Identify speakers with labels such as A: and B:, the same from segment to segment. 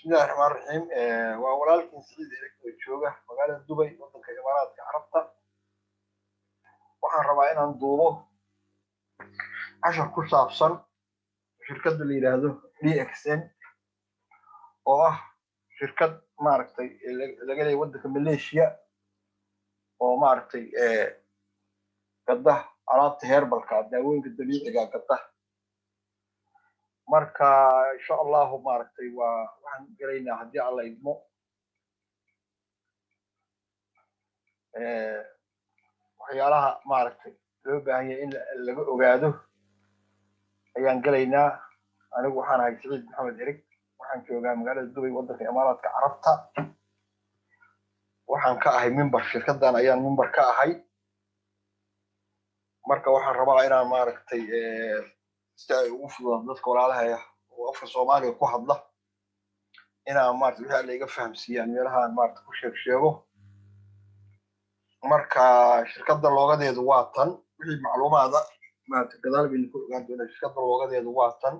A: بسم الله الرحمن الرحيم وولالكن سعيد إليك وجوجة مقالة دبي وطنك الإمارات عرفتها waxaan rabaa inaan duubo cashar ku saabsan shirkadda la yiraahdo DXN oo ah shirkad maaragtay laga leeyahay waddanka Malaysia oo maaragtay gadda alaabta heerbalka daawooyinka dabiiciga gadda marka insha Allah maaragtay waxaan galeynaa haddii alla idmo waxyaalaha maaragtay loo baahan yahay in laga ogaado ayaan galaynaa anigu waxaan ahay Saciid Maxamed Erig waxaan joogaa magaalada Dubai waddanka Imaaraadka Carabta waxaan ka ahay member shirkaddan ayaan member ka ahay marka waxaan rabaa inaan maaragtay si ay ugu fududaato dadka walaalaha oo afka Soomaaliga ku hadla inaan maaragtay wixii la iga fahamsiiyaan meelahaan maaragtay ku sheego marka shirkadda loogadeedu waa tan wixii macluumaada maanta gadaal bay ku ogaan doonaa shirkadda loogadeedu waa tan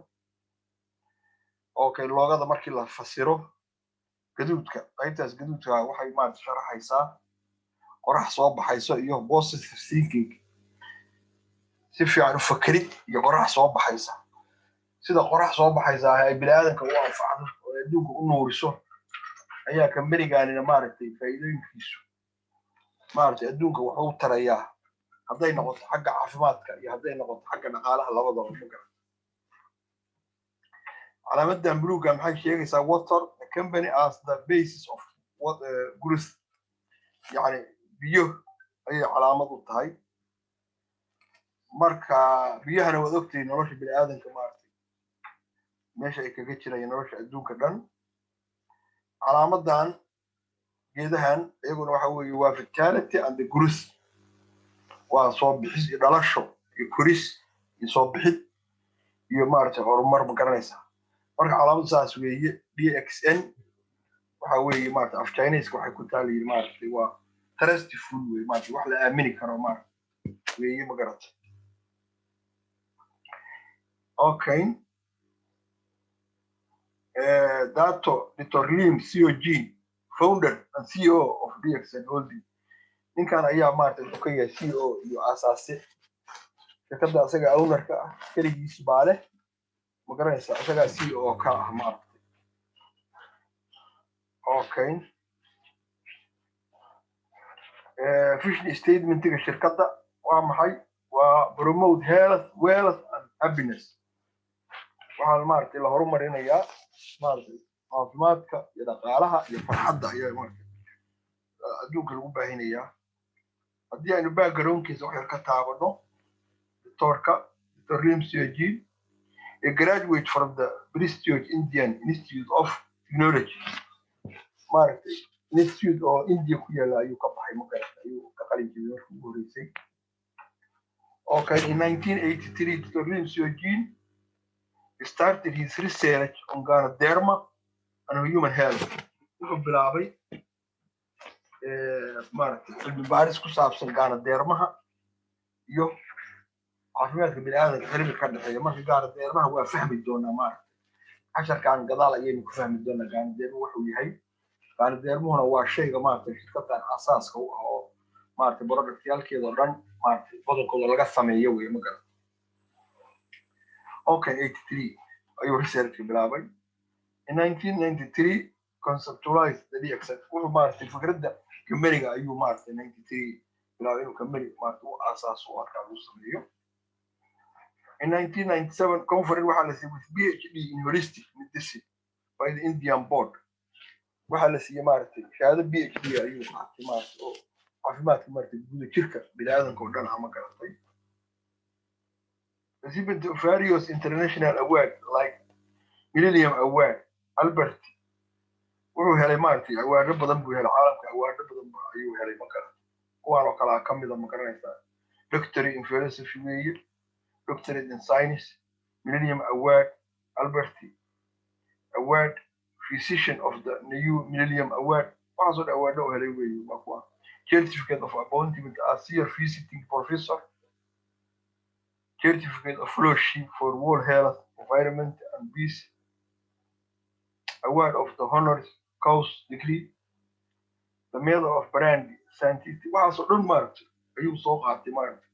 A: okay loogada markii la fasiro gaduudka qaybtaas gaduudka waxay maanta sharaxaysaa qorax soo baxayso iyo positive thinking si fiican u fakari iyo qorax soo baxaysa sida qorax soo baxaysa ay bini'aadanka u anfacdo oo adduunka u nuuriso ayaa kambanigaanina maaragtay faa'iidooyinkiisu maaragtay adduunka wuxuu tarayaa hadday noqoto xagga caafimaadka iyo hadday noqoto xagga dhaqaalaha labadaba ma garan calaamadan buluuga maxay sheegaysaa water the company as the basis of what growth yani biyo ayay calaamad u tahay marka biyahana waad ogtahay nolosha bini'aadanka maaragtay meesha ay kaga jirayaan nolosha adduunka dhan calaamadan geedahan iyaguna waxa weeye waa vitality and the growth waa soo bixis iyo dhalasho iyo koris iyo soo bixid iyo maaragtay horumar ma garanaysaa marka calaamad saas weeye DXN waxa weeye maaragtay af Chinese waxay ku taaliin maaragtay waa trustful weeye maaragtay wax la aamini karo maaragtay weeye ma garatay okay Dato Nitorlim COG founder and CEO of DXN Holding ninkan ayaa maartay uu ka yahay CEO iyo asaasi shirkadda asaga ownerka ah kaligiis baa leh ma garanaysaa asaga CEO ka ah maartay okay vision statement-ga shirkadda waa maxay waa promote health wealth and happiness waxaa maartay la horumarinayaa maartay caafimaadka iyo dhaqaalaha iyo farxadda ayaa maartay adduunka lagu baahinayaa haddii aynu backgroundkiisa wax yar ka taabano Dr. Lim COG a graduate from the prestigious Indian Institute of Technology maartay institute oo India ku yaala ayuu ka baxay magarata ayuu ka qalin jebiyay markii ugu horeysay okay in 1983 Dr. Lim COG started his research on Ganoderma and human health wuxuu bilaabay maaragtay cilmi baaris ku saabsan Ganodermaha iyo caafimaadka bini'aadanka xiriirka ka dhexeeya marka Ganodermaha waa fahmi doonaa maaragtay casharkan gadaal ayaynu ku fahmi doonaa Ganoderma wuxuu yahay Ganodermuhuna waa shayga maaragtay shirkaddan asaaska u ah oo maaragtay productyalkeeda oo dhan maaragtay badankooda laga sameeyo weeye ma garan okay 83 ayuu research bilaabay in 1993 conceptualized the DXN wuxuu maaragtay fikradda kambaniga ayuu maaragtay 93 bilaabay inuu kambani maaragtay u aasaaso oo halkaa lagu sameeyo in 1997 conference waxaa la siiyey with PhD in holistic medicine by the Indian board waxaa la siiyey maaragtay shahaado PhD ayuu qaatay maaragtay oo caafimaadka maaragtay guud jirka bini'aadanka oo dhan ama garatay recipient of various international awards like Millennium Award Albert wuxuu helay maaragtay awaardo badan buu helay caalamka awaardo badan ayuu helay marka kuwaan oo kala ka mid ah ma garanaysaa doctorate in philosophy weeye doctorate in science Millennium Award Albert Award physician of the new Millennium Award waxaasoo dhan awaardo u helay weeye waa kuwa certificate of appointment as senior visiting professor certificate of fellowship for world health environment and peace award of the honors cause degree the medal of brand scientist waxaasoo dhan maaragtay ayuu soo qaatay maaragtay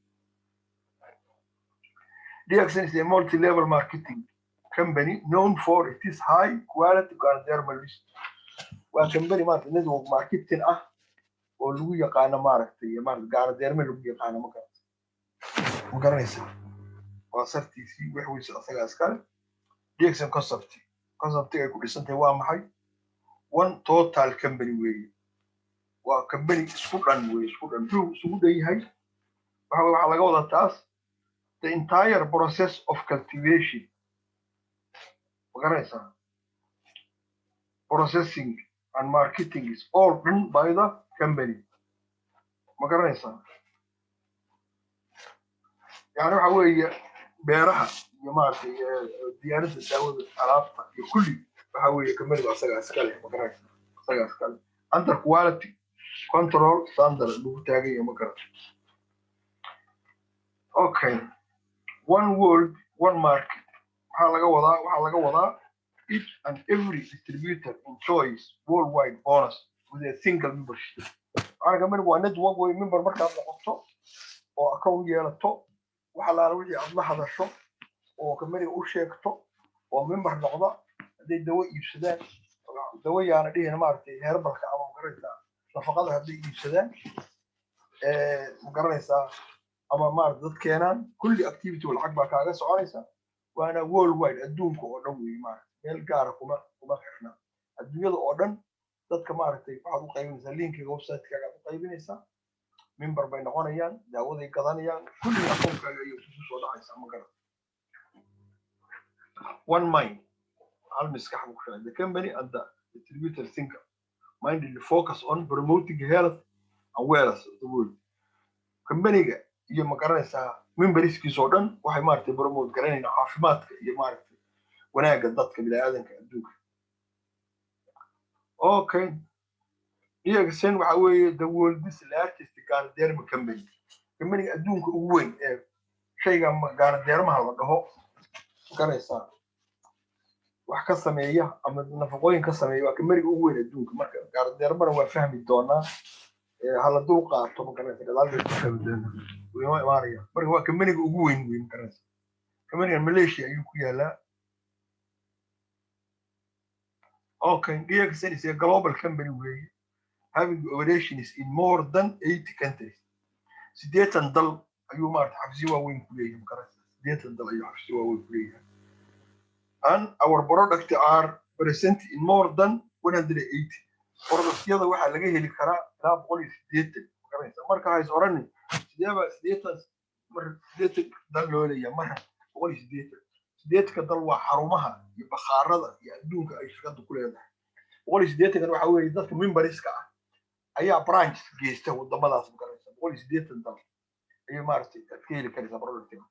A: DXN is a multi-level marketing company known for its high quality Gardner list waa company maaragtay network marketing ah oo lagu yaqaano maaragtay Gardner lagu yaqaano ma garanaysaa waa sartiisii wax weyn asaga askar DXN concept ay ku dhisantay waa maxay one total company weeye waa company isku dhan isugu dhan waxa laga wadaa taas the entire process of cultivation organization processing and marketing is all done by the company organization يعني waxa weeye beeraha iyo maartay diyaarinta daawada alaabta iyo kulli waxa weeye company asaga askale organization asaga askale under quality control standard lagu taagay ma garata okay one world one market waxa laga wadaa each and every distributor enjoys worldwide bonus with a single membership anaga mar waa network way member markaad noqoto oo account yeelato waxa la wixii aad la hadasho oo company u sheegto oo member noqda haday dawo iibsadaan dawo yaana dhihina maartay heerbalka ama magaraysa nafaqada haday iibsadaan ma garanaysaa ama maartay dad keenan kulli activity wal xaq baa kaaga soconaysa waana worldwide adduunka oo dhan weey maartay meel gaar ah kuma xirna adduunyada oo dhan dadka maartay waxaad u qaybinaysaa linkiga website-kaaga u qaybinaysaa member bay noqonayaan daawaday gadanayaan kulli aqoonkaaga iyo ku soo dhacaysa ma garan one mind hal miskax ku filan the company and the distributor thinker mindedly focus on promoting health and wellness of the world company-ga iyo ma garanaysaa memberskiisa oo dhan waxay maartay promote garanayaan caafimaadka iyo maartay wanaaga dadka bini'aadanka adduunka okay DXN waxa weeye the world's largest Gardner company company adduunka ugu weyn ee shayga Gardnermaha la dhaho garanaysaa wax ka sameeya ama nafaqooyin ka sameeya waa company ugu weyn adduunka marka Gardnermana waa fahmi doonaa hala dul qaato ma garanaysaa gadaal ka fahmi doonaa way maariya marka waa company ugu weyn ma garanaysaa company Malaysia ayuu ku yaalaa okay DXN is a global company weeye having operations in more than 80 countries. Sideetan dal ayuu maartay xabsi waaweyn ku leeyahay makaraysa sideetan dal ayuu xabsi waaweyn ku leeyahay and our products are present in more than 180 productyada waxa laga heli karaa ilaa 180 makaraysa marka ay oran sideetan dal loo leeyahay mar 180 sideedka dal waa xarumaha iyo bakhaarada iyo adduunka ay shaqada ku leedahay 180 waxa weeye dadka memberska ah ayaa branch geesta wadamadaas ma garanaysa 180 dal ayay maartay ka heli karaysaa productiga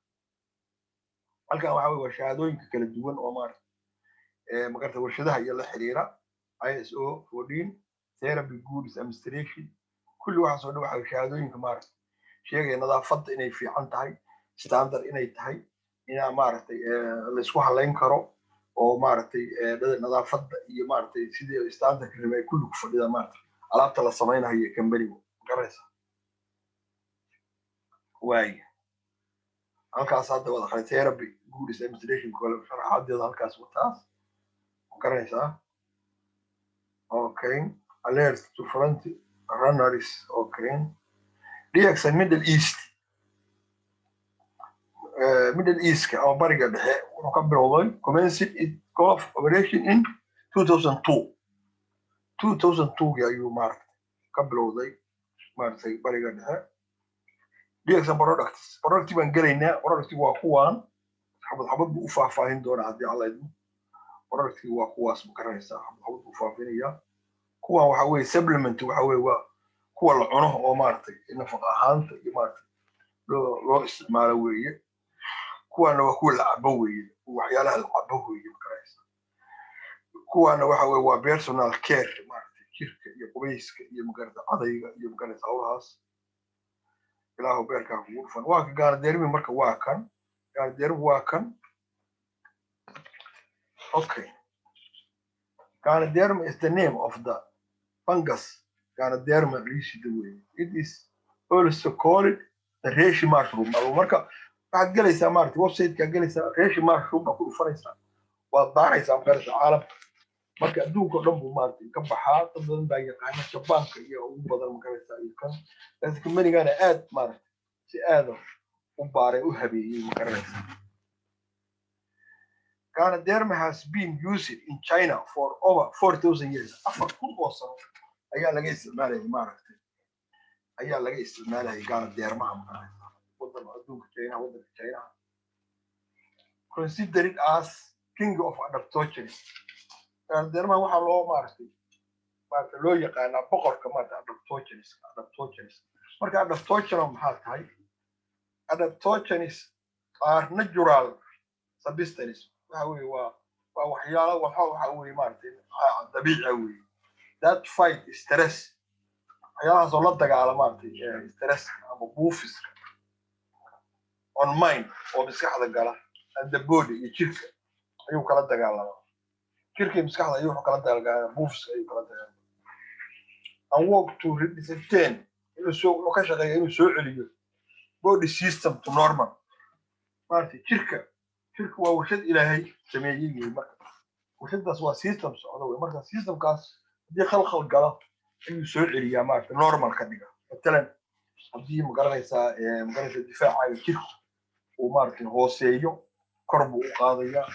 A: halkan waxa weeye shahaadooyinka kala duwan oo maartay ma garta warshadaha iyo la xiriira ISO 14 therapy goods administration kulli waxa soo dhawaxay shahaadooyinka maartay sheegay nadaafadda inay fiican tahay standard inay tahay ina maartay la isku haleyn karo oo maartay nadaafadda iyo maartay sidii standard ay kulli ku fadhida maartay alaabta la samaynayo company garaysa way halkaas hadda wada xay therapy goods administration kala sharaxadeeda halkaas wataas garaysa okay alert to front runners okay DXN Middle East oo bariga dhexe wuxuu ka bilowday commenced its golf operation in 2002 ayuu maartay ka bilowday maartay bariga dhexe DXN products baan galaynaa products waa kuwaan xabad u faahfaahin doona hadii alla idmo products waa kuwaas ma garanaysaa xabad u faafinaya kuwaan waxa weeye supplement waxa weeye waa kuwa la cuno oo maartay nafaqo ahaanta iyo maartay loo isticmaalo weeye kuwana waa kuwa la cabo weeye waxyaalaha la cabo weeye ma garanaysaa kuwana waxa weeye waa personal care maartay jirka iyo qubayska iyo magarada cadayga iyo magarada hawlahaas ilaahu beerka ugu dhufan waa ka Gardner marka waa kan Gardner waa kan okay Ganoderma is the name of the fungus. Ganoderma reishi the way. It is also called the reishi mushroom. Marka waxaad galaysaa maartay website-ka galaysaa reishi mushroom baa ku dhufanaysaa waad baaraysaa qarashka caalamka marka adduunka oo dhan buu maartay ka baxaa dad badan baa yaqaana jabaanka iyo ugu badan magaraysaa iyo kan laakiin manigana aad maartay si aad u baaray u habeeyey magaraysaa Ganoderma has been used in China for over 4,000 years. Afar kun oo sano ayaa laga isticmaalay maartay ayaa laga isticmaalay Ganoderma magaraysaa waddan adduunka China considered as king of adaptogens. Ganoderma waxaa loo maartay loo yaqaanaa boqorka maartay adaptogens. Marka adaptogen maxaa tahay? Adaptogens are natural substances. waxa weeye waa waxyaalo waxa weeye maartay dabiici weeye that fight stress waxyaalahaas oo la dagaala maartay stress ama buufiska on mind oo maskaxda gala and the body iyo jirka ayuu kala dagaalamaa jirka maskaxda ayuu kala dagaalamaa buufiska ayuu kala dagaalamaa and work to resuscitate inuu soo ka shaqeeyo inuu soo celiyo body system to normal maartay jirka waa warshad ilaahay sameeyay marka warshadaas waa system socdo way marka systemkaas hadii khalkhal galo inuu soo celiyaa maartay normal ka dhiga matalan hadii magaranaysaa difaaca jirka uu maartay hooseeyo kor buu u qaadayaa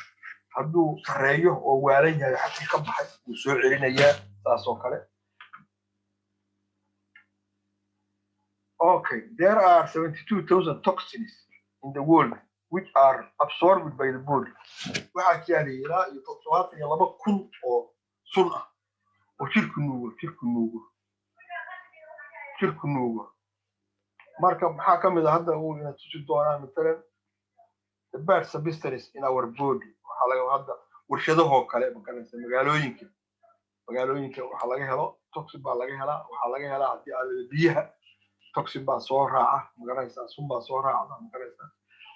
A: hadduu sareeyo oo waalan yahay xaqi ka baxay uu soo celinayaa taas oo kale okay there are 72,000 toxins in the world which are absorbed by the body. Waxa keenay ilaa iyo 72,000 oo sun ah oo jirku nuugo. Marka maxaa ka mid ah hadda uu ina tusi doonaa matalan the bad substances in our body. Waxa laga hadda warshadaha kale magaalooyinka waxa laga helo toxin baa laga helaa waxa laga helaa hadii aad biyaha toxin baa soo raaca magaranaysaa sun baa soo raacda magaranaysaa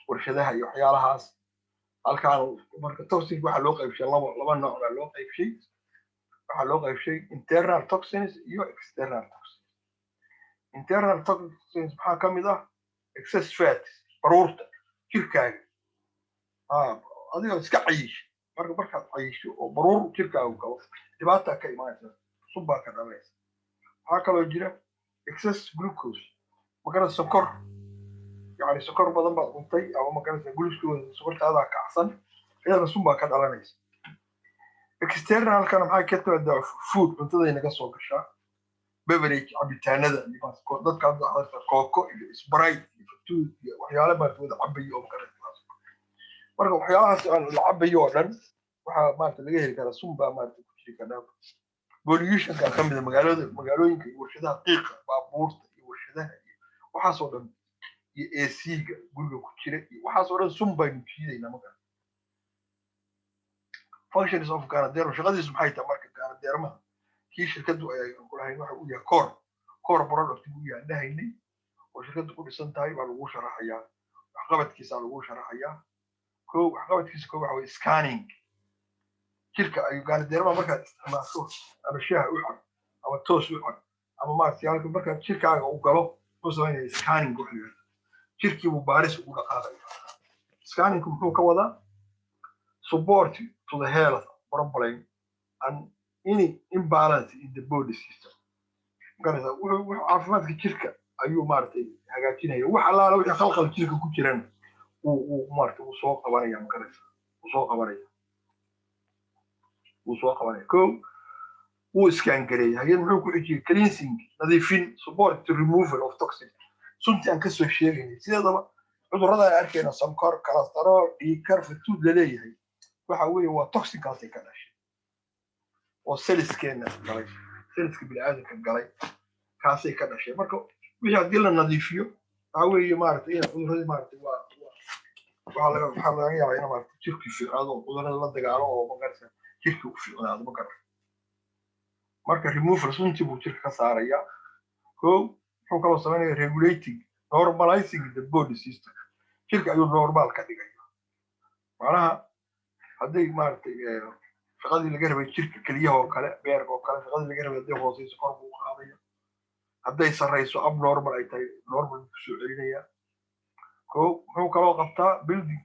A: warshadaha iyo waxyaalahaas halkaan marka toxin waxa loo qaybshay laba nooc baa loo qaybshay waxa loo qaybshay internal toxins iyo external toxins internal toxins waxa ka mid ah excess fat baruurta jirkaaga adiga iska cayish markaad cayisho oo baruur jirkaaga galo dhibaato ka imaanaysa subba ka dhamaysa waxa kaloo jira excess glucose marka sokor يعني سكر بدن بقى قنطي أو ما كانت جلوكوز سكر هذا كعسل هذا سوبا كذا على ناس external كان معي كتير ده food قنطي إنك سوق الشا beverage عبيتان هذا اللي بس ضد كذا هذا كوكو سبرايت فتو وحياله ما تود عبي يوم كانت مرة وحياله العبي يورن ما تلاقيه كذا سوبا ما تكشي كذا بوليوشن كان كم من المجالات يمكن ورشدها دقيقة بابورت ورشدها وحصل AC-ga guriga ku jira waxaas oo dhan sun baynu jiidaynaa marka functions of Ganoderma shaqadiisu maxay tahay marka Ganoderma kii shirkadu ay ku lahayn waxa uu yahay core product uu yahay dhahaynay oo shirkadu ku dhisan tahay baa lagu sharaxayaa waxqabadkiisa lagu sharaxayaa waxqabadkiisa waxa weeye scanning jirka ay Ganoderma marka isticmaasho ama shaaha u cab ama toos u cab ama maartay marka jirkaaga uu galo oo sameeyo scanning waxa jirkii uu baaris ugu dhaqaaqay scanning muxuu ka wadaa support to the health problem and any imbalance in the body system garada wuxuu caafimaadka jirka ayuu maartay hagaajinaya wax allaala wixii khalkhal jirka ku jiran uu maartay uu soo qabanaya garada uu soo qabanaya uu scan gareeyay hay'ad muxuu ku xijiyay cleansing nadiifin support to removal of toxins sunti aan ka soo sheegay sidaba cudurrada ay arkayna sonkor cholesterol dhiigkar fatuud la leeyahay waxa weeye waa toxinkaas ka dhashay oo cellskeena galay cellska bini'aadamka galay kaasay ka dhashay marka wixii hadii la nadiifiyo waxa weeye maartay in cudurrada maartay waxa laga yaabaa in maartay jirkii fiicnaado cudurrada la dagaalo oo magarsa jirkii u fiicnaado marka removal sunti buu jirka ka saaraya wuxuu kaloo sameynaya regulating normalizing the body system jirka ayuu normal ka dhigaya macnaha hadday maartay shaqadii laga rabay jirka keliyaha oo kale beerka oo kale shaqadii laga rabay hadday hooseyso kor buu qaadaya hadday sarreyso abnormal ay tahay normal buu soo celinaya muxuu kaloo qabtaa building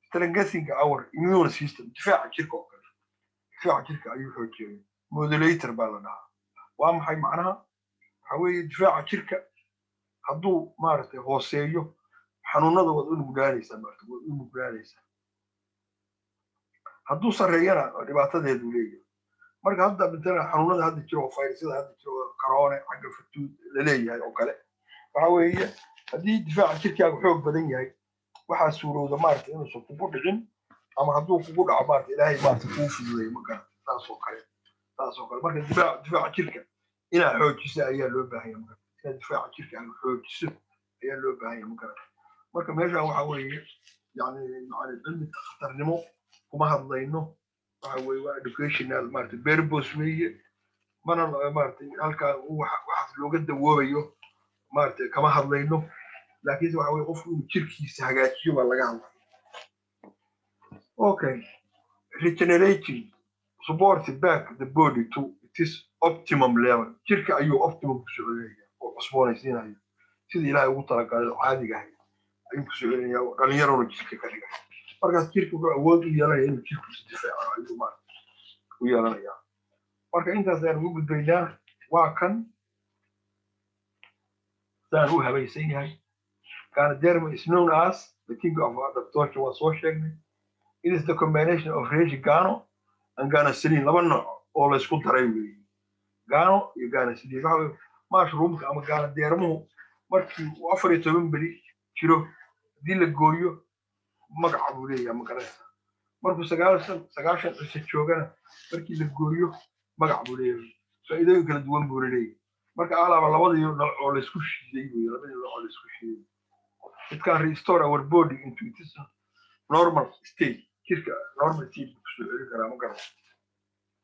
A: strengthening our immune system difaaca jirka oo kale difaaca jirka ayuu xoojiyay modulator baa la dhahaa waa maxay macnaha waxa weeye difaaca jirka hadduu maaragtay hooseeyo xanuunada waad u nuglaanaysaa maaragtay waad u nuglaanaysaa hadduu sarreeyana dhibaatadeedu leeyahay marka hadda midana xanuunada hadda jiro fayrasyada hadda jiro corona xagga fatuud la leeyahay oo kale waxa weeye haddii difaaca jirkaagu xoog badan yahay waxaa suurowda maaragtay inuusan kugu dhicin ama hadduu kugu dhaco maaragtay ilaahay maaragtay kuu fududeeyo ma garata taasoo kale marka difaaca jirka inaad xoojiso ayaa loo baahan yahay marka inaad difaaca jirka aad xoojiso ayaa loo baahan yahay ma garata marka meeshaan waxa weeye yani cilmi khatarnimo kuma hadlayno waxa weeye waa educational maaragtay purpose weeye mana maaragtay halkaa waxaas looga dawoobayo maaragtay kama hadlayno laakiinse waxa weeye qofku inuu jirkiisa hagaajiyo baa laga hadlaya okay regenerating support back the body to its optimum level jirka ayuu optimum ku soo celinaya oo cusboonaysiinaya sidii ilaahay ugu talagalay caadiga ahay ayuu ku soo celinaya dhalinyarona jirka ka dhigay markaas jirka wuxuu awood u yeelanaya inuu jirku is difaaco ayuu maaragtay u yeelanaya marka intaas ayaan ugu gudbaynaa waa kan saan u habaysan yahay Ganoderma is known as the king of adaptation was so sheegnay it is the combination of reishi gano and ganacilin laba nooc oo la isku daray weeye gano iyo ganacilin waxa mushroomka ama ganodermuhu markii uu 14 beri jiro hadii la gooyo magaca buu leeyahay ma garanaysaa markuu 9 cisho joogana markii la gooyo magaca buu leeyahay faa'iidooyin kala duwan buu leeyahay marka alaaba labadii nooc oo la isku shiiday weeye labadii nooc oo la isku shiiday it can restore our body into its normal state normal state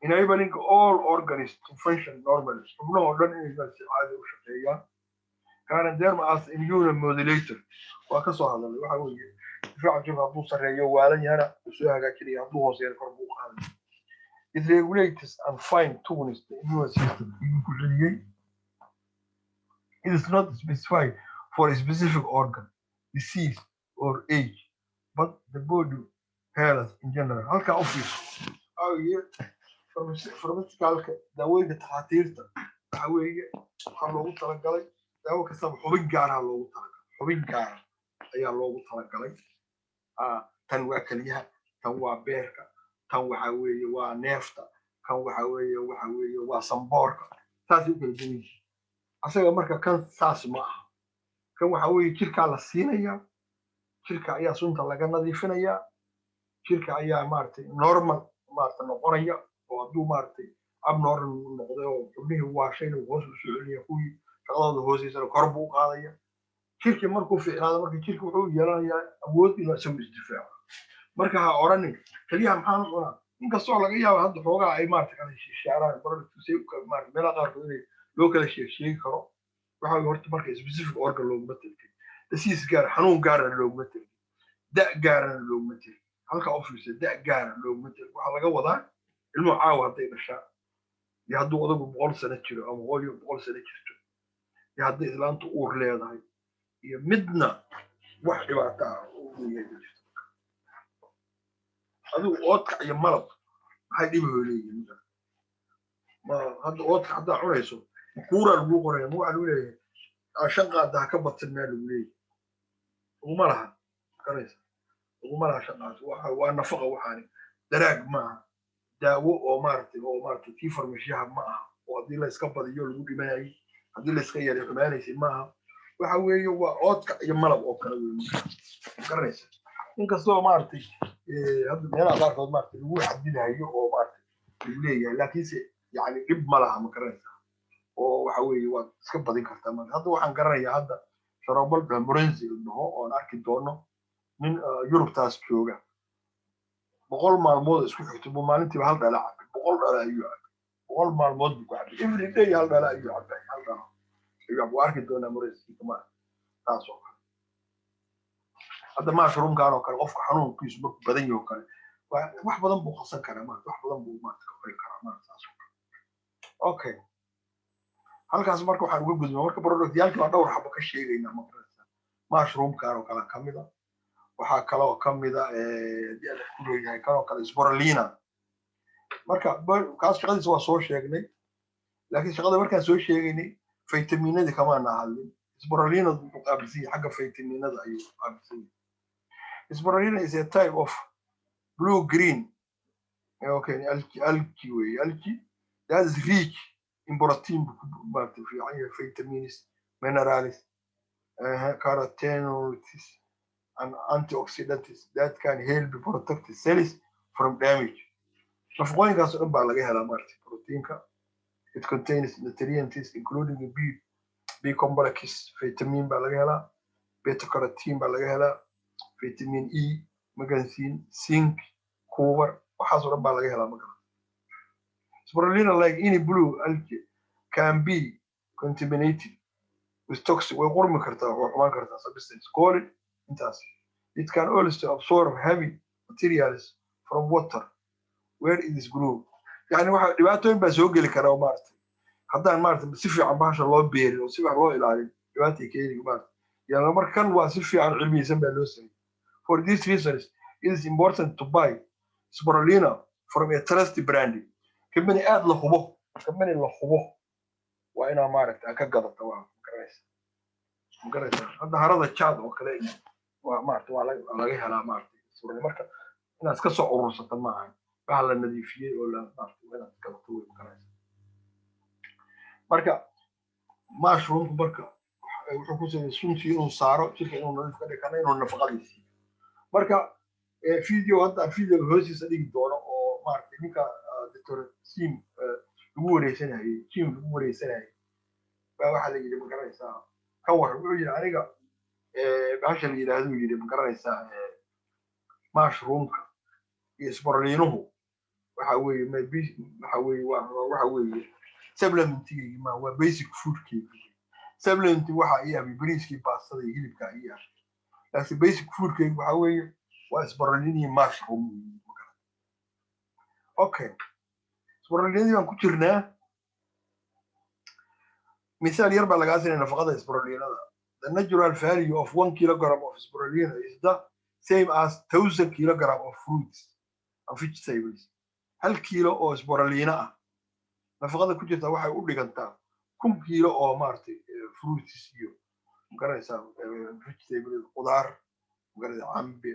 A: enabling all organs to function normally xubnaha oo dhan inay si caadi u shaqeeyaan Ganoderma as immune modulator waa ka soo hadalay waxa weeye difaaca jirka hadduu sarreeyo waalan yahana uu soo hagaajinayo hadduu hooseeyo kor buu qaadayo it regulates and fine tunes the immune system it is not specified for a specific organ disease or age but the body health in general halka office awiye farmasicalka daawooyinka taxaatiirta waxa weeye waxaa loogu talagalay daawo kastaba xubin gaar ah loogu talagalay xubin gaar ayaa loogu talagalay tan waa kaliyaha tan waa beerka tan waxa weeye waa neefta kan waxa weeye waa samboorka taas u kala duwan asaga marka kan saas ma aha kan waxa weeye jirka la siinaya jirka ayaa sunta laga nadiifinaya jirka ayaa maartay normal maartay noqonaya oo hadduu maartay abnormal noqday oo xubnihii waashayna hoos u soo celinaya kuwii shaqadooda hooseysana kor buu qaadaya jirka markuu fiicnaado marka jirka wuxuu yeelanayaa awood inuu isagu isdifaaco marka ha oranin kaliya maxaan u cunaa inkastoo laga yaabo hadda xoogaa ay maartay kala shishaaraan baradhtusay maartay meelaha qaarkood inay loo kala sheegi karo waxa horta marka specific organ looguma talin disease gaar xanuun gaar ah looguma talin da gaar ah looguma talin halka office da gaar ah looguma talin waxa laga wadaa ilmo caawa hadday dhashaa iyo hadduu odagu 100 sano jiro ama hooyo 100 sano jirto iyo hadday islaantu uur leedahay iyo midna wax dhibaato ah uu leeyahay adigu oodka iyo malab maxay dhib u leeyihiin ma hadda oodka hadda cunayso kuura lagu qoray ma waxa lagu leeyahay shan qaada ka badsan meel lagu leeyahay uma laha karaysa uma laha shaqaas waa nafaqa waxaan daraag ma daawo oo maartay tii farmashiyaha ma aha oo hadii la iska badiyo lagu dhimanayay hadii la iska yareeyo xumaanaysa ma aha waxa weeye waa oodka iyo malab oo kala weyn karaysa inkastoo maartay hadda meelaha qaarkood maartay lagu xadinayo oo maartay lagu leeyahay laakiinse yani dhib ma laha ma karaysa oo waxa weeye waa iska badin kartaa marka hadda waxaan garanayaa hadda sharobal Morenzi oo aan arki doono nin Yurubtaas jooga 100 maalmood isku xigto maalintii hal dhala 100 dhala ayuu 100 maalmood buu cabay every day hal dhala ayuu cabay hal dhala ayuu arki doonaa Morenzi kama taas oo hadda mushroomkaan oo kale qofka xanuunkiisu markuu badan yahay oo kale wax badan buu qasan karaa wax badan buu ka qori karaa okay halkaas marka waxaan uga gudbaa marka productyaalkii waa dhowr xabo ka sheegaynaa markaas mushroomkaan oo kala kamid ah waxaa kale oo kamid ah ku leeyahay kale oo kale spirulina marka kaas shaqadiisa waa soo sheegnay laakiin shaqada markaan soo sheegaynay faytamiinada kama hadlin spirulina wuxuu qaabilsan yahay xagga faytamiinada ayuu qaabilsan yahay spirulina is a type of blue green okay algae that is rich in protein vitamins minerals carotenoids and antioxidants that can help protect the cells from damage nafaqooyinkaas oo dhan baa laga helaa proteinka it contains nutrients including B complex vitamin baa laga helaa beta carotene baa laga helaa vitamin E magnesium zinc copper waxaas oo dhan baa laga helaa spirulina like any blue algae can be contaminated with toxic way qurmi kartaa oo xumaan kartaa substance called intaas it can also absorb heavy materials from water where it is grew yani waxa dhibaatooyin baa soo geli kara haddaan si fiican bahasha loo beerin oo si fiican loo ilaalin dhibaatay keeni yani markan waa si fiican cilmiyeysan baa loo sameeyay for these reasons it is important to buy spirulina from a trusted brand company aad la hubo waa inaa aan ka gadato waa garanaysa hadda harada Chad oo kale waa laga helaa spirulina marka inaad iska soo urursato maaha waxa la nadiifiyay oo la inaad ka gadato way garanaysa marka mushroom marka wuxuu ku sameeyay sunti inuu saaro jirka inuu nadiif ka dhigo inuu nafaqadiisa marka video hoostiisa dhigi doono oo ninka Dr. Sim ugu wareysanahay baa waxa la yiri ma garanaysaa ka war wuxuu yiri aniga baasha la yiraahdo yiri ma garanaysaa mushroomka iyo spirulinahu waxa weeye supplement ma waa basic food supplement waxa ay yahay bariiskii baastada iyo hilibka ay yahay laakiin basic food waxa weeye waa spirulina iyo mushroom okay spirulina aan ku jirnaa مثال يربى لقاسين نفقد spirulina the natural value of 1 kilogram of spirulina is the same as 1000 kilogram of fruits and vegetables hal kilo oo spirulina nafaqada ku jirta waxay u dhigantaa 1 kilo oo fruits iyo garanaysa vegetables qudaar garanaysa cambe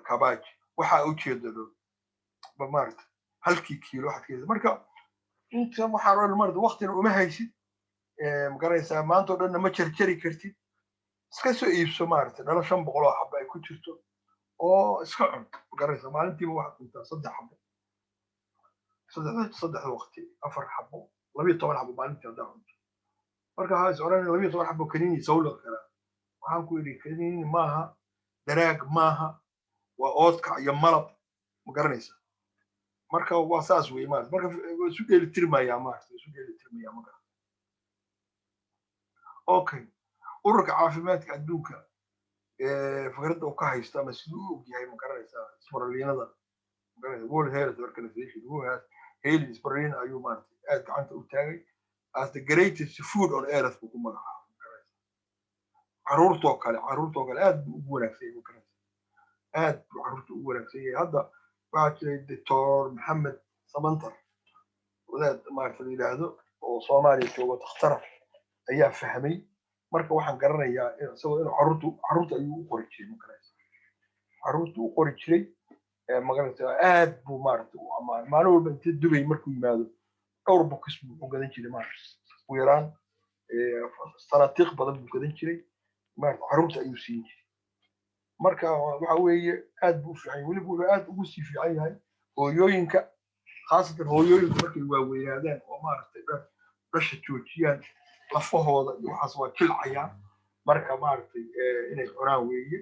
A: kabaaj waxa u jeedado ba halkii kilo waxa keeda marka inta waxa roo waqtina uma haysid garanaysa maanta oo dhan ma jarjari kartid iska soo iibso dhala 500 oo xabba ay ku jirto oo iska cun garanaysa maalintii waxa cuntaa 3 xabbo saddex waqti 4 xabbo 12 xabbo maalintii hadda cunto marka haas oran 12 xabbo kaniini sawlo kara waxaan ku yiri kaniini maaha daraag maaha waa oodka iyo malab ma garanaysa marka waa saas weey marka isu dheeli tirmaya marka okay ururka caafimaadka adduunka fikradda uu ka haysto ama sidoo uu yahay ma garanaysa spirulina World Health Organization who has hailed spirulina ayuu aad gacanta u taagay as the greatest food on earth ku magacaabay caruurtoo kale aad ugu wanaagsan yahay aad caruurta ugu wanaagsan yahay hadda waxaa jiray Dr. Maxamed Samantar wadaad la yiraahdo oo Soomaaliya joogo dhakhtar ayaa fahmay marka waxaan garanayaa isagoo inuu caruurta ayuu u qori jiray caruurta u qori jiray magarata aad buu u amaan maalin walba inta dubay markuu yimaado dhowr box buu gadan jiray ugu yaraan sanatiiq badan buu gadan jiray caruurta ayuu siin jiray marka waxa weeye aad buu fiican weliba aad ugu sii fiican yahay hooyooyinka khaasatan hooyooyinka markay waaweynaadaan oo dhasha joojiyaan lafahooda iyo waxaas waa jilcayaan marka inay cunaan weeye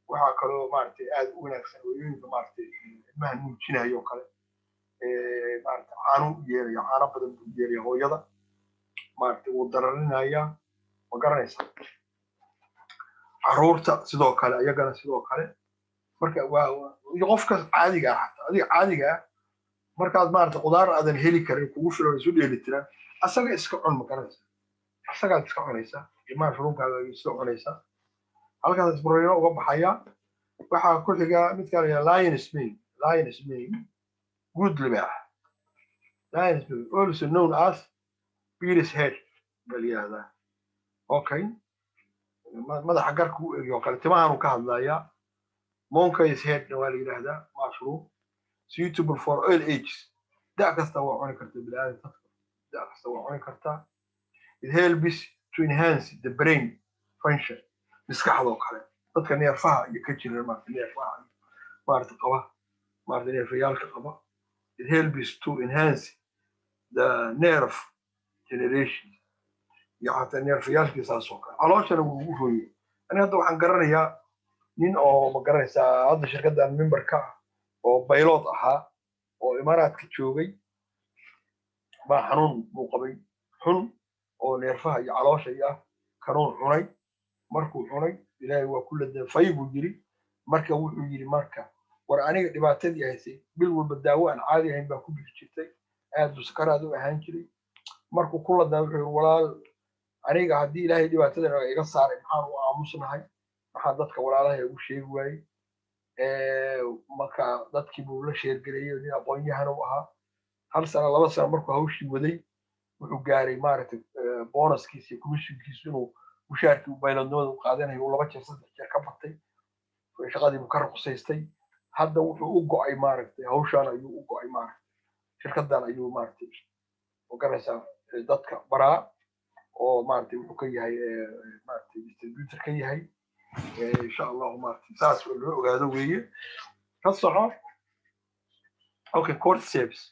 A: waxa kale oo aad u wanaagsan hooyooyinka ilmaha nuujinayo kale caano badan buu yeelaya hooyada uu dararinaya ma garanaysa caruurta sidoo kale ayagana sidoo kale marka waa qofka caadiga ah adiga caadiga ah markaad maaragtay qudaar aadan heli karin kugu filan isu dheelitiran asaga iska cun ma garanaysa asagaad iska cunaysaa imaan furunkaaga iska cunaysaa halkaas isbarayno uga baxaya waxaa ku xiga midka la yidhaha lion's mane good libaax lion's mane also known as bear's head baa la yidhahdaa okay madaxa garka u eegyo kale timahan uu ka hadlayaa monkey's headna waa la yidhahdaa mushroom suitable for all ages da kasta waa cuni kartaa bilaadan da kasta waa cuni kartaa it helps to enhance the brain function maskaxdoo kale dadka neerfaha iyo ka jira neerfaha maarta qaba maarta neerfayaalka qaba it helps to enhance the nerve generation iyo xataa neerfayaalkiisaasoo kale calooshana wuu ugu hooyey ani hadda waxaan garanayaa nin oo ma garanaysaa hadda shirkaddan memberka ah oo baylood ahaa oo imaaraadka joogay baa xanuun buu qabay xun oo neerfaha iyo caloosha ah kanuun cunay markuu cunay ilaahay waa ku ladafay buu yiri marka wuxuu yiri marka war aniga dhibaatadii haysay bil walba daawo aan caadi ahayn baa ku bixi jirtay aad u sakaraad u ahaan jiray markuu ku ladaa wuxuu walaal aniga haddii ilaahay dhibaatadan iga saaray maxaan u aamusnahay maxaa dadka walaalaha ugu sheegi waayey marka dadkii buu la sheergareeyay nin aqoon-yahan u ahaa hal sano 2 sano markuu hawshii waday wuxuu gaaray maaragtay bonuskiisa commissionkiisa inuu mushaarkii bayladnimada u qaadanayo 2 jeer 3 jeer ka batay shaqadii buu ka ruqsaystay hadda wuxuu u go'ay maaragtay hawshaan ayuu u go'ay maaragtay shirkaddan ayuu maaragtay oo garaysaa dadka baraa oo maaragtay wuxuu ka yahay maaragtay distributor ka yahay insha Allah maaragtay saas oo loo ogaado weeye ka soco okay cordyceps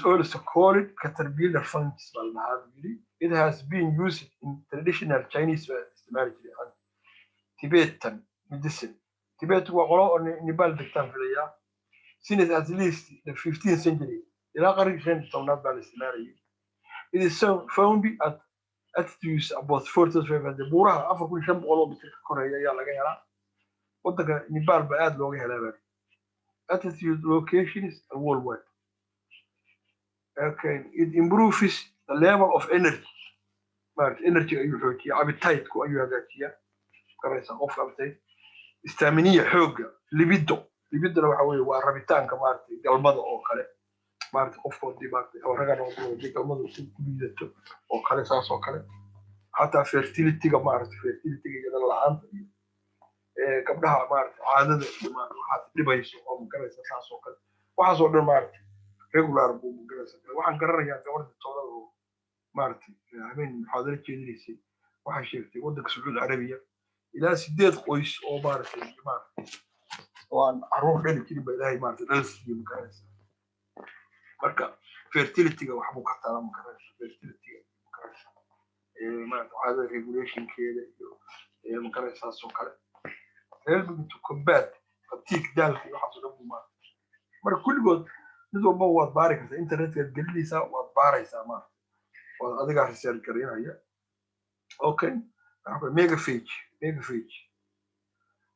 A: also called caterpillar fungus it has been used in traditional Chinese medicine and Tibetan medicine Tibet waa qolo oo Nepal degtaan filaya since at least the 15th century ilaa qarnigii 15aad baa la isticmaalayay it is found at altitudes about 4500 buuraha 4500 mitir ka koreeya ayaa laga helaa waddanka Nepal baa aad looga helaa altitude locations and worldwide okay it improves the level of energy energy ayuu xoojiyaa appetite-ku ayuu hagaajiyaa karaysa qofka appetite stamina xooga libidona waxa weeye waa rabitaanka maaragtay galmada oo kale maaragtay qofkoodii maaragtay oo ragana oo galmada ku liidato oo kale saas oo kale xataa fertility-ga maaragtay fertility-ga iyada la'aanta gabdhaha maaragtay caadada waxaad dhibayso oo magaraysa saas oo kale waxaas oo dhan maaragtay regular buu magaraysa waxaan garanayaa gabadha toolada oo maaragtay habeen muxaadaro jeedinaysay waxay sheegtay waddanka Sacuudi Carabiya ilaa 8 qoys oo maaragtay oo aan caruur dhali jirin baa ilaahay maaragtay dhalsiiyey magaraysa marka fertility-ga wax buu ka taraa magaraysa fertility-ga magaraysa maaragtay caadada regulationkeeda iyo magaraysa saas oo kale helping to combat fatigue dalka iyo waxaas oo dhan buu maaragtay marka kulligood mid walba waad baari kartaa internet-ka gelinaysaa waad baaraysaa maaragtay waad adigaa research gareynaya okay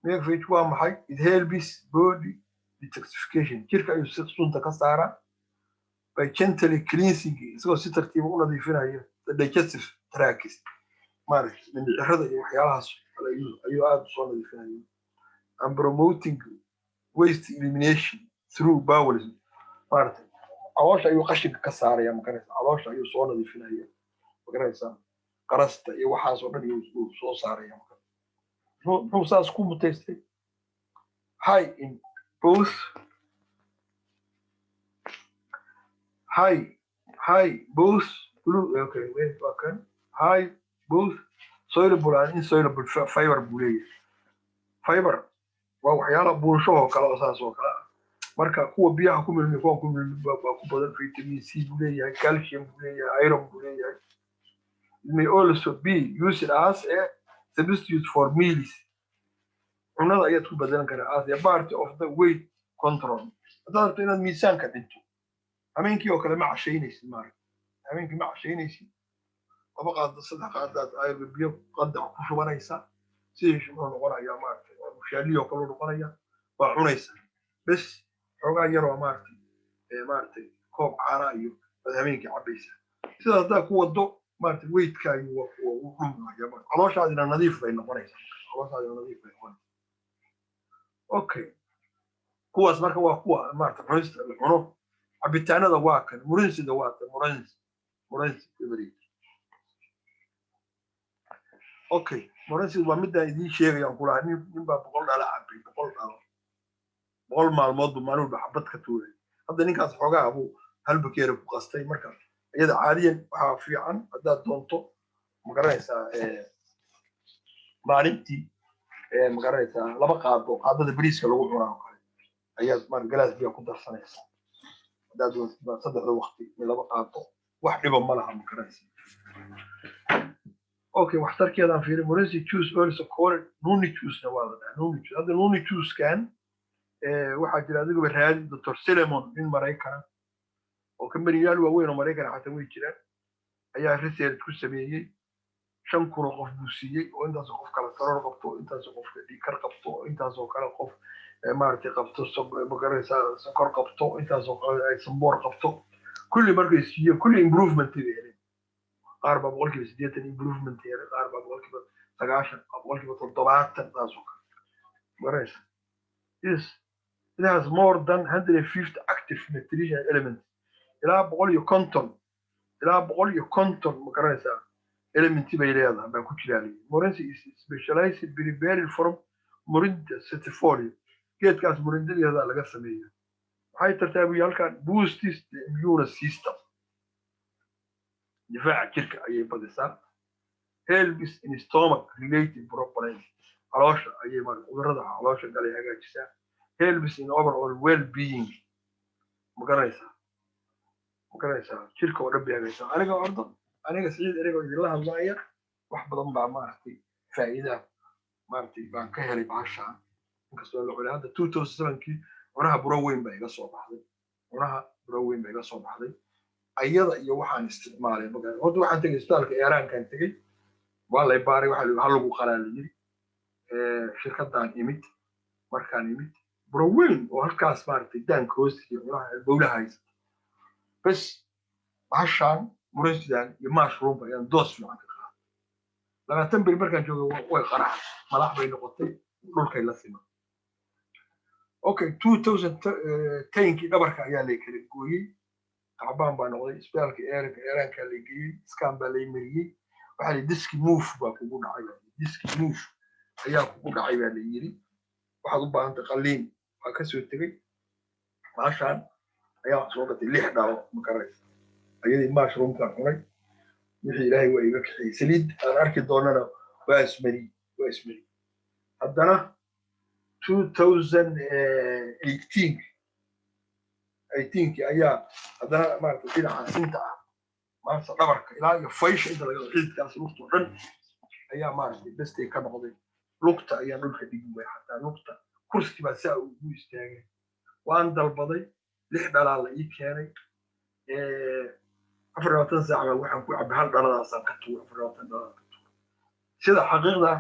A: megaphagy waa maxay it helps body detoxification jirka ayuu si sunta ka saaraa by gently cleansing isagoo si tartiib u nadiifinaya the digestive tract maaragtay mindhicirada iyo waxyaalahaas ayuu aad u soo nadiifinaya and promoting waste elimination through bowels maaragtay caloosha ayuu qashinka ka saaraya magaraysa caloosha ayuu soo nadiifinaya magaraysa qarasta iyo waxaas oo dhan ayuu soo saaraya muxuu saas ku mutaystay high in both blue okay wait okay high both soluble and insoluble fiber buu leeyahay fiber waa waxyaala buunshaho kale oo saas oo kale marka kuwa biyaha ku milmi kuwa ku milmi baa ku badan vitamin C buu leeyahay calcium buu leeyahay iron buu leeyahay it may also be used as a substitute for meals cunada ayaad ku bedelan karaa as a part of the weight control hadaad rabto inaad miisaanka dhinto habeenkii oo kale ma cashaynaysid maaragtay habeenkii ma cashaynaysid 2 qaad 3 qaadaad ay biyo qadac ku shubanaysaa sidii wuxuu noqonayaa maaragtay shaaliyo kale noqonaya waa cunaysa bas xogaa yar oo maartay koob caana iyo habeenkii cabaysa sidaas hadaa ku wado maartay weydkaagu waa u dhumaya calooshaadina nadiif bay noqonaysaa calooshaadina nadiif bay noqonaysaa okay kuwaas marka waa kuwa maartay cunista la cuno cabitaanada waa kan murinsida waa kan murinsi favorite okay murinsi waa mid aan idiin sheegayaan kula nin baa 100 dhala cabay 100 dhalo 100 maalmood buu maalmo xabad ka tuuray hadda ninkaas xogaa buu hal bakeer ku qastay marka iyada caadiyan waxa fiican haddaad doonto ma garanaysaa maalintii ma garanaysaa laba qaadada bariiska lagu cunaa oo kale ayaad mar galaas biyo ku darsanaysaa haddaad doonto saddexda waqti laba qaado wax dhibo ma laha ma garanaysaa okay waxtarkeedaan fiirin murinsi juice also called nuni juice na waa la dhahaa nuni juice hadda nuni juice kan waxaa jira adiga raadi Dr. Solomon in Mareykan oo kamariyaal waaweyn oo Mareykan xataa way jiraan ayaa research ku sameeyay 5 kun qof buu siiyay oo intaas qof kala taroor qabto intaas qof dhiikar qabto intaas oo kala qof maartay qabto sokor qabto intaas oo kale ay samboor qabto kulli markay siiyay kulli improvement yeelay qaar baa boqolkiiba 80 improvement yeelay qaar baa boqolkiiba 90 boqolkiiba 70 taas oo kale maraysa is it has more than 150 active nutritional elements ilaa 150 ma garanaysaa elements bay leedahay baa ku jiraan morinsi is specialized prepared from morinda sativoli geedkaas morindada laga sameeyo waxay tartaabiyo halkan boosts the immune system difaaca jirka ayay badisaa helps in stomach related problems caloosha ayay cudurrada caloosha galay hagaajisaa helps in overall well-being ma garanaysaa jirka oo dhan bay hagaajisaa aniga Saciid ereyga idinla hadlaaya wax badan baa maartay faa'iido maartay baan ka helay baasha inkastoo la culay hadda 2007kii cunaha buro weyn baa iga soo baxday ayada iyo waxaan isticmaalay magaa horta waxaan tagay isbitaalka Eeraankan tagay waa la baaray waxa lagu qalaaliyay shirkaddan imid markaan imid buro weyn oo halkaas maartay daan koos iyo cunaha bowlaha haysta bas baashaan murinsidan iyo mushroom ayaan doos fiican ka qaaday 20 bil markaan joogay way qarax malax bay noqotay dhulkay la siman okay 2010kii dhabarka ayaa la kala gooyay تعبان بانوي سبيلك إيران كان لقي سكان بالي مريء وحالي ديسك موف باكو عيبان ديسك موف أياكو كودا عيبان يجري وحضو بان تقلين وكسو التقي عشان أيام صوبة اللي حدا مكرس أيدي ماشروم كان هناي يحيي لهي وإيبك حي سليد أنا أركي دوننا واسمري هدنا 2018 I think ayaa hadana maartay dhinaca inta maartay dhabarka ilaa iyo faysha inta laga xididkaas lugta dhan ayaa maartay bestay ka noqday lugta ayaa dhulka dhigi way xataa lugta kursi baa saa ugu istaagay waan dalbaday 6 dhalaal la ii keenay 24 saac waxaan ku cabay hal dhaladaas ka tuur 24 dhalaal sida xaqiiqda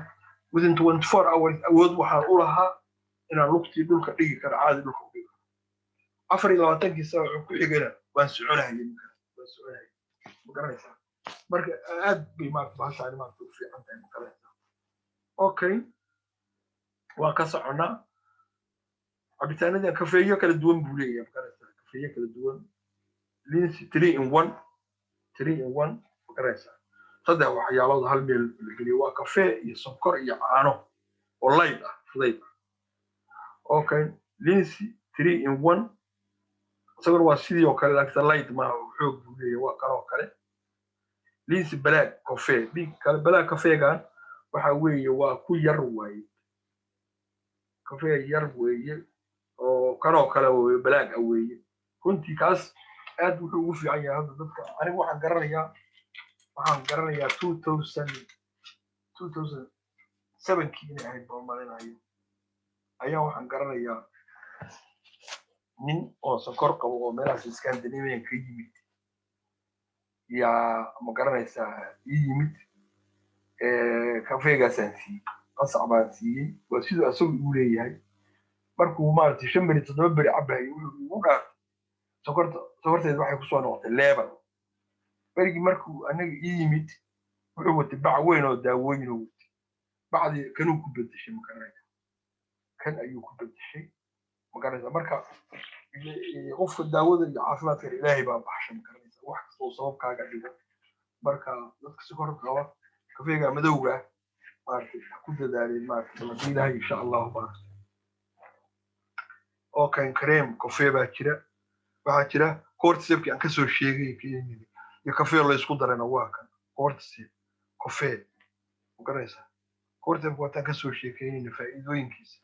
A: within 24 hours awood waxaan u lahaa inaan lugtii dhulka dhigi karo caadi dhulka أفريقيا واتنكي سوا كحجنا وانسعونها يمكن وانسعونها مقرنسا مرك أد بمارك بحث عن ما توفي عن مقرنسا أوكي وكسرنا عبتنا ده كافيه كلا دوان بولية مقرنسا كافيه كلا دوان لينس 3 in 1 مقرنسا صدق وحيالله هالميل اللي هو كافيه يسكر يعانو والله ده فضيل أوكي لينس 3 in 1 صغر واسيدي وكلا لايت ما حوق بولي وكلا وكلا لينس بلاك كافيه بلاك كافيه كان وحوي وكو يروي كافيه يروي او كلا وكلا بلاك اوي كنتي كاس aad wuxuu ugu fiican yahay hadda dadka anigu waxaan garanayaa 2007kii inay ahayd boomalinayo ayaa waxaan garanayaa nin oo sokor qabo oo meelaha Scandinavian ka yimid yaa ma garanaysaa yimid kafeega sansi qasac baan siiyey waa siduu asagu igu leeyahay markuu maaragtay 5 beri 7 beri cabaayay wuxuu igu dhaartay sokorteed waxay kusoo noqotay leebal berigii markuu anaga ii yimid wuxuu watay bac weyn oo daawooyin oo watay bacdii kanuu ku bedeshay makaraysa kan ayuu ku bedeshay makaraysa marka qofka daawada iyo caafimaadka ilaahay baa baxshay makaraysa wax kastoo sababkaaga dhigo marka dadka sokorta qaba kafeega madowga maartay ku dadaaleen maartay la diilahay insha Allah baarka oo kan cream kafee baa jira waxa jira cortisepki aan ka soo sheegay keenay iyo kafee la isku darana waa kan cortisep kafee makaraysa cortisep waa tan ka soo sheekeynayna faa'iidooyinkiisa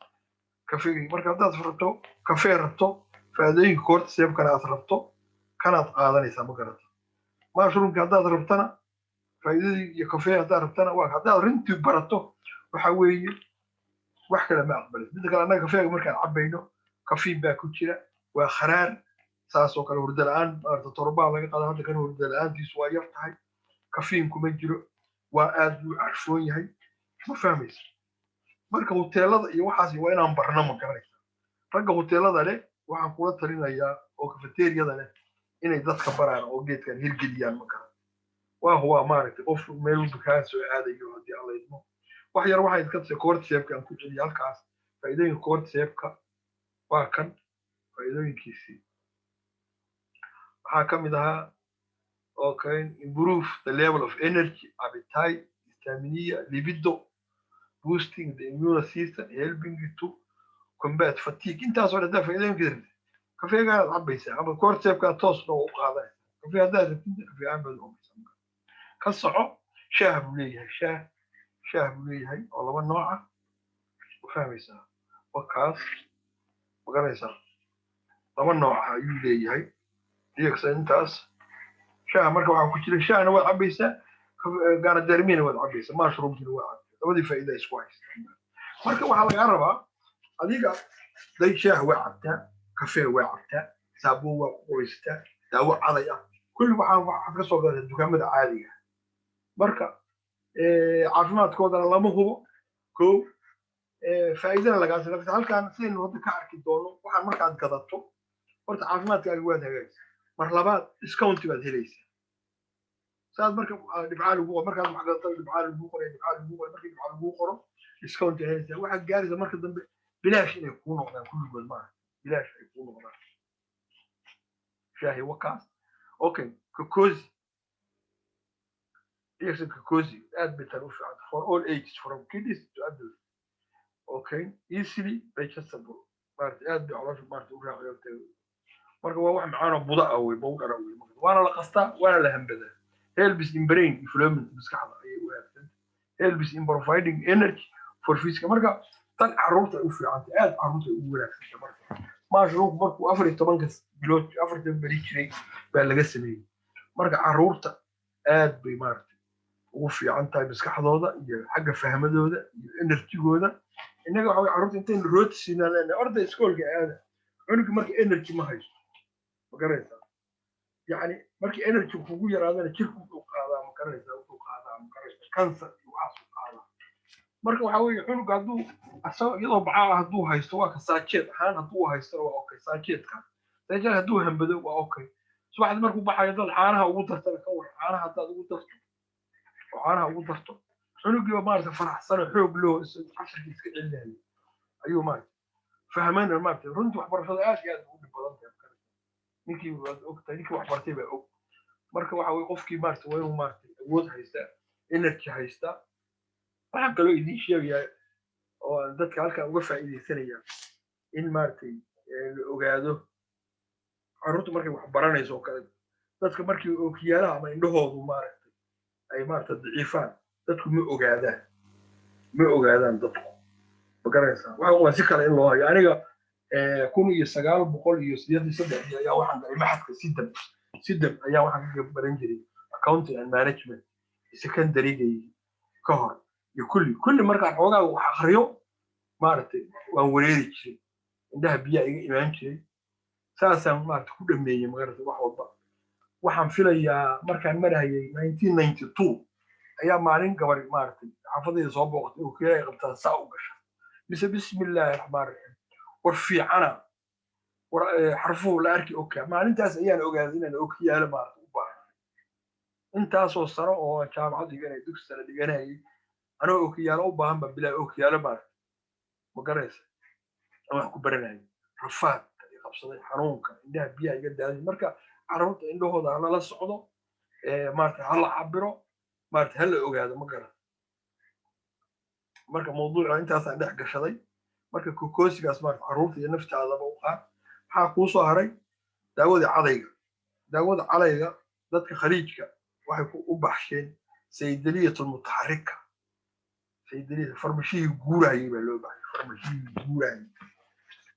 A: kafee marka hadaad rabto kafee rabto faa'iidooyinka cortisep kana aad rabto kana qaadanaysa makaraysa mushroomka hadaad rabtana faa'iidooyinka iyo kafee hadaad rabtana waa hadaad rintii barato waxa weeye wax kale ma aqbalay mid kale anaga kafeega markaan cabayno kafee baa ku jira waa kharaar saasoo kale hurdo la'aan maarta torbaa laga qaado hadda kan hurdo la'aantiisu waa yar tahay kafeen kuma jiro waa aad u carfoon yahay ma fahmaysa marka hoteelada iyo waxaas waa inaan barno ma garanaysa ragga hoteelada leh waxaan kula talinayaa oo cafeteriada leh inay dadka baraan oo geedkan hirgeliyaan ma garan waa huwa maaragtay qof meel uu bukaan soo aadayo hadii alla idmo wax yar waxa iska tahay cortisepka aan ku jecel halkaas faa'iidooyinka cortisepka waa kan faa'iidooyinkiisii waxaa ka mid ahaa okay improve the level of energy appetite stamina libido boosting the immune system helping you to combat fatigue intaas oo dhan faa'iidooyinka kafeega cabaysa ama cortisepka toos loo qaadanaysa kafee hadaad kafee aan bad oo ka soco shaah buu leeyahay oo laba nooc ah u fahmaysaa wakaas magaraysaa laba nooc ah ayuu leeyahay intaas shaah marka waxaa ku jira shaahna waad cabaysaa gaanadermina waad cabaysaa mushroomkina waa cabaysaa labadii faa'iido isku haystaan marka waxaa laga rabaa adiga day shaah waa cabtaa kafee waa cabtaa saabuun waa ku qoystaa daawo caday ah kulli waxaa ka soo gadaa dukaamada caadiga marka caafimaadkoodana lama hubo koow faa'iidana lagaa soo halkaan sidaynu hadda ka arki doono waxaan markaad gadato horta caafimaadkaaga waad hagaagaysaa mar labaad discount baad helaysaa saad marka dhibcaal ugu markaad wax gadato dhibcaal ugu qoray markii dhibcaal ugu qoro discount helaysaa waxa gaaraysa marka dambe bilaash inay ku noqdaan kulligood ma bilaash ay ku noqdaan shaahi wakaas okay kokozi يكسب كوزي add better for all ages from kids to adults okay easily digestible marka aad bi caloosha marka u raaxayto marka waa wax macaan oo buda ah way bowdar ah waana la qastaa waana la hambada helps in brain development maskaxda ay u aadsan helps in providing energy for physical marka tan caruurta u fiican aad caruurta u wanaagsan marka mushroom markuu 14 bilood 14 bari jiray baa laga sameeyay marka caruurta aad bay marka ugu fiican tahay maskaxdooda iyo xagga fahmadooda iyo energy-gooda inaga waxa caruurta intaan root siinaan orda iskoolka aada cunuga marka energy ma haysto ma garanaysaa yani marka energy kugu yaraadana jirku uu qaadaa ma garanaysaa cancer waxa uu qaadaa marka waxa weeye cunuga haduu asoo iyadoo bacaa haduu haysto waa ka saajeed ahaan haduu haysto waa okay saajeedka saajeed haduu hambado waa okay subaxda markuu baxayo dad caanaha ugu dartana ka war caanaha hadaad ugu darto وأنا أقول ضغطه عنق ما أعرف فرح صار حب له 10 كيس كذا أيوه ما فهمنا ما أعرف رنت وحبر هذا قاعد أقول ببلانت نيكي وقت نيكي وحبرتي بقى مركب واحد يقف كي مارت وين مارت وود هيستا إنك هيستا فهم قالوا يدي شيء يا أو ذاتك هالك وقف إيدي ثانية إن مارتي وقعدوا عروت مركب وحبرنا يسوق ذاتك مركب وكيالا ما إنه هو مارت ay maarta daciifaan dadku ma ogaadaan dadku magaraysaa waxa si kale in loo hayo aniga 1983 ayaa waxaan galay maxadka sidab ayaa waxaan ka baran jiray accounting and management secondary ka hor iyo kulli markaan xoogaa wax akhriyo maartay waan wareeri jiray indhaha biyaha iga imaan jiray saasaan maarta ku dhameeyay magaraysaa wax walba waxaan filayaa markaan marayay 1992 ayaa maalin gabar maartay xaafadayda soo booqatay oo kiyay qabtaa saa u gasha mise bismillaahi raxmaan raxiim war fiicana war xarfuhu la arki okaa maalintaas ayaan ogaaday inaan okiyaalo maartay u baahan intaasoo sano oo jaamacad dhiganay dugsi sare dhiganayay anoo okiyaalo u baahan ba bilaa okiyaalo maartay ma garaysa wax ku baranayay rafaad qabsaday xanuunka indhaha biyaha iga daaday marka carruurta indhahooda lala socdo maartay hala cabiro maartay hala ogaado ma garan marka mawduuca intaasaan dhex gashaday marka kokoosigaas maartay carruurta iyo naftaadaba u qaad maxaa kuu soo haray daawada calayga dadka khaliijka waxay u baxsheen saydaliyatul mutaxarika saydaliyada farmashihii guurayay baa loo baxay farmashihii guurayay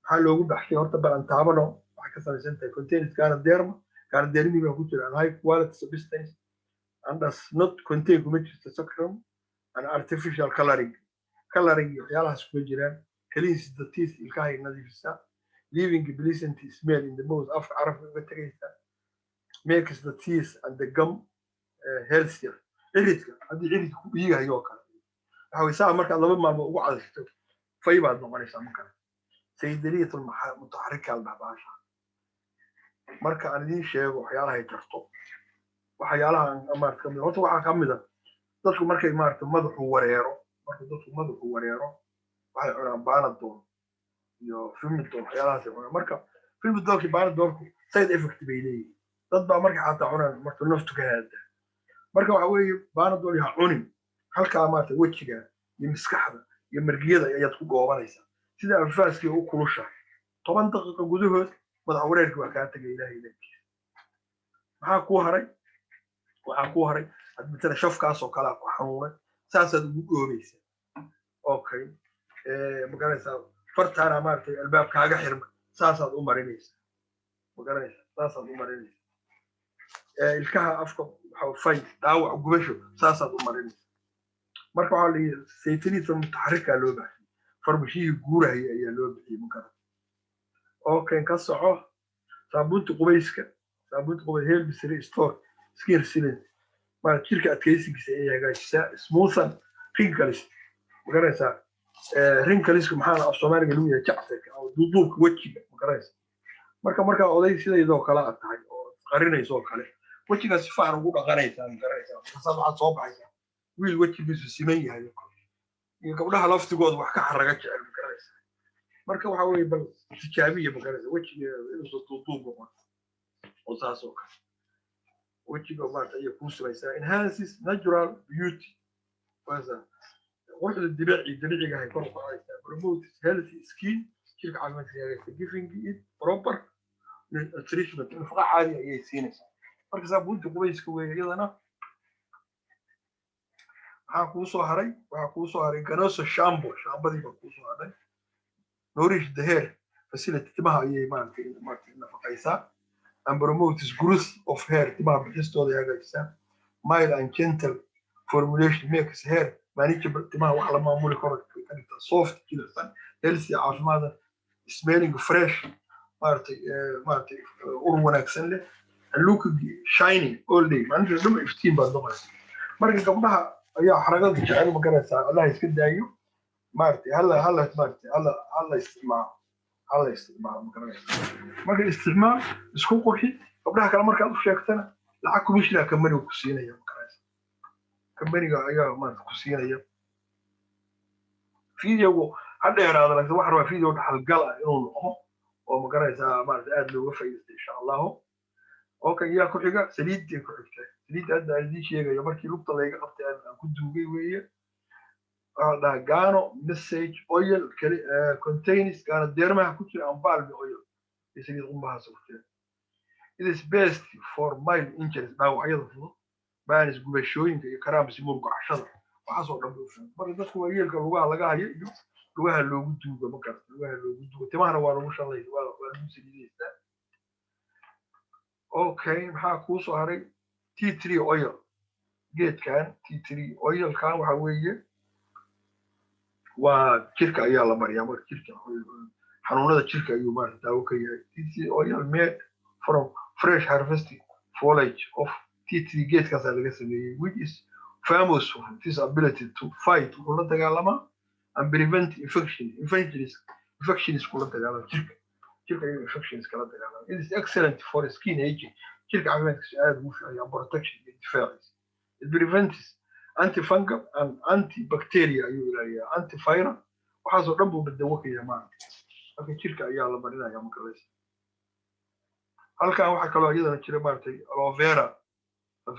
A: maxaa loogu baxshay horta balantaabano waxay ka samaysan tahay containers ganadermi baa ku jira high quality substance and does not contain kuma jirta sacrum and artificial coloring iyo waxyaalahaas kuma jiraan cleans the teeth ilkahay nadiifisa leaving a pleasant smell in the mouth afka carabka uga tegaysa makes the teeth and the gum healthier ciridka haddii ciridka ku dhiigayoo kale waxa way saa markaad laba maalmood ugu cadaysto fay baad noqonaysaa markaa saydaliyatul mutaxarika albahbaasha marka aan idiin sheego waxyaalahay jarto waxyaalaha maarta kamid horta waxaa ka mid a dadku markay maarta madaxu wareero waxay cunaan baanadoon iyo filmidoon waxyaalahaasay cunaan marka filmidoonki baanadoonku side effect bay leeyihin dad baa markay xataa cunaan marka naftu ka haada marka waxa weeye baanadoon ha cunin halkaa maarta wejiga iyo maskaxda iyo margiyada ayaad ku goobanaysaa sida anfaaskii u kulusha 10 daqiiqo gudahood madax wareerkii waa kaa tagay ilaahay leeyahay waxaa ku haray had mitana shafkaas oo kala ku xanuunay saasaad ugu goobaysaa okay magaranaysaa fartaana maartay albaabkaaga xirma saasaad u marinaysaa ilkaha afka waxa fay dhaawac gubasho saasaad u marinaysaa marka waxaa la yidhi saytaniisa mutaxarika loo baxay farmashihii guuraya ayaa loo bixiyey magaran okay ka soco saabuunta qubayska helbisri store skin sealant ma jirka adkaysigiisa ay hagaajisaa smoothan wrinkles magaranaysaa wrinkles maxaa af Soomaaliga lagu yahay jacfka oo duuduubka wejiga magaranaysaa marka oday sidaydoo kala tahay oo qarinayso kale wejiga si fiican ugu dhaqanaysaa magaranaysaa waxaad soo baxaysaa wiil wejigiisu siman yahay iyo gabdhaha laftigooda wax ka xaraga jecel magaranaysaa marka waxa weeye bal tijaabiye magaranaysaa wejiga inuu soo duuduub noqdo oo saas oo kale wejiga maarta iyo ku samaysaa enhances natural beauty waza quruxda dabiiciga ay kor u qaadaysaa promotes healthy skin jirka caafimaadkiisa giving it proper treatment nafaqa caadi ayay siinaysaa marka saabuunta qubayska weeye iyadana waxaa kuu soo haray Ganoso shaambadii baa kuu soo haray nourish the hair facility timaha ayay maartay nafaqaysaa and promotes growth of hair timaha bixistooda hagaajisaa mild and gentle formulation makes hair manageable timaha wax la maamuli karo ka dhigta soft jilicsan healthy caafimaad smelling fresh maartay ur wanaagsan leh and looking shiny all day maalinta dhan iftiin baad noqonaysaa marka gabdhaha ayaa xaragada jecel ma garanaysaa Allah iska daayo maartay hala isticmaalo ma garanaysaa marka isticmaal isku qurxi gabdhaha kale markaad u sheegtana lacag commission company ku siinaya ma garanaysaa company-ga ayaa maartay ku siinaya video hadheeraada laakiin waxa rabaa video dhaxal gal ah inuu noqdo oo ma garanaysaa maartay aad looga faa'iideysto insha Allah okay yaa ku xiga saliidii ku xigtay saliid hadda aan sheegayo markii lugta laga qabtay aan ku duugay weeye Gano message oil contains Gano derma ku jira balm oil saliid qumbaha soo jira it is best for mild injuries dhaawacyada fudud baanis gubashooyinka iyo karaamsi murqa cashada waxa soo dhan u fiican marka dadku waayeelka lugaha laga hayo iyo lugaha loogu duugo ma garta lugaha loogu duugo timahana waa lagu shalay waa lagu saliideystaa okay maxaa kuu soo haray tea tree oil geedkan tea tree oil kan waxa weeye waa jirka ayaa la mariyaa marka jirka xanuunada jirka ayuu maarta daawo ka yahay tea tree oil made from fresh harvested foliage of tea tree geedkaas laga sameeyay which is famous his ability to fight kula dagaalama and prevent infections kula dagaalama jirka infections kala dagaalama. It is excellent for skin aging jirka caafimaadkiisa aad ugu fiican protection iyo difaaciisa. It prevents antifungal and antibacteria ayuu ilaaliyaa antiviral waxaasoo dhan buu dawo ka yahay maanta marka jirka ayaa la marinayaa markaas halkan waxa kaloo iyadana jira maartay aloe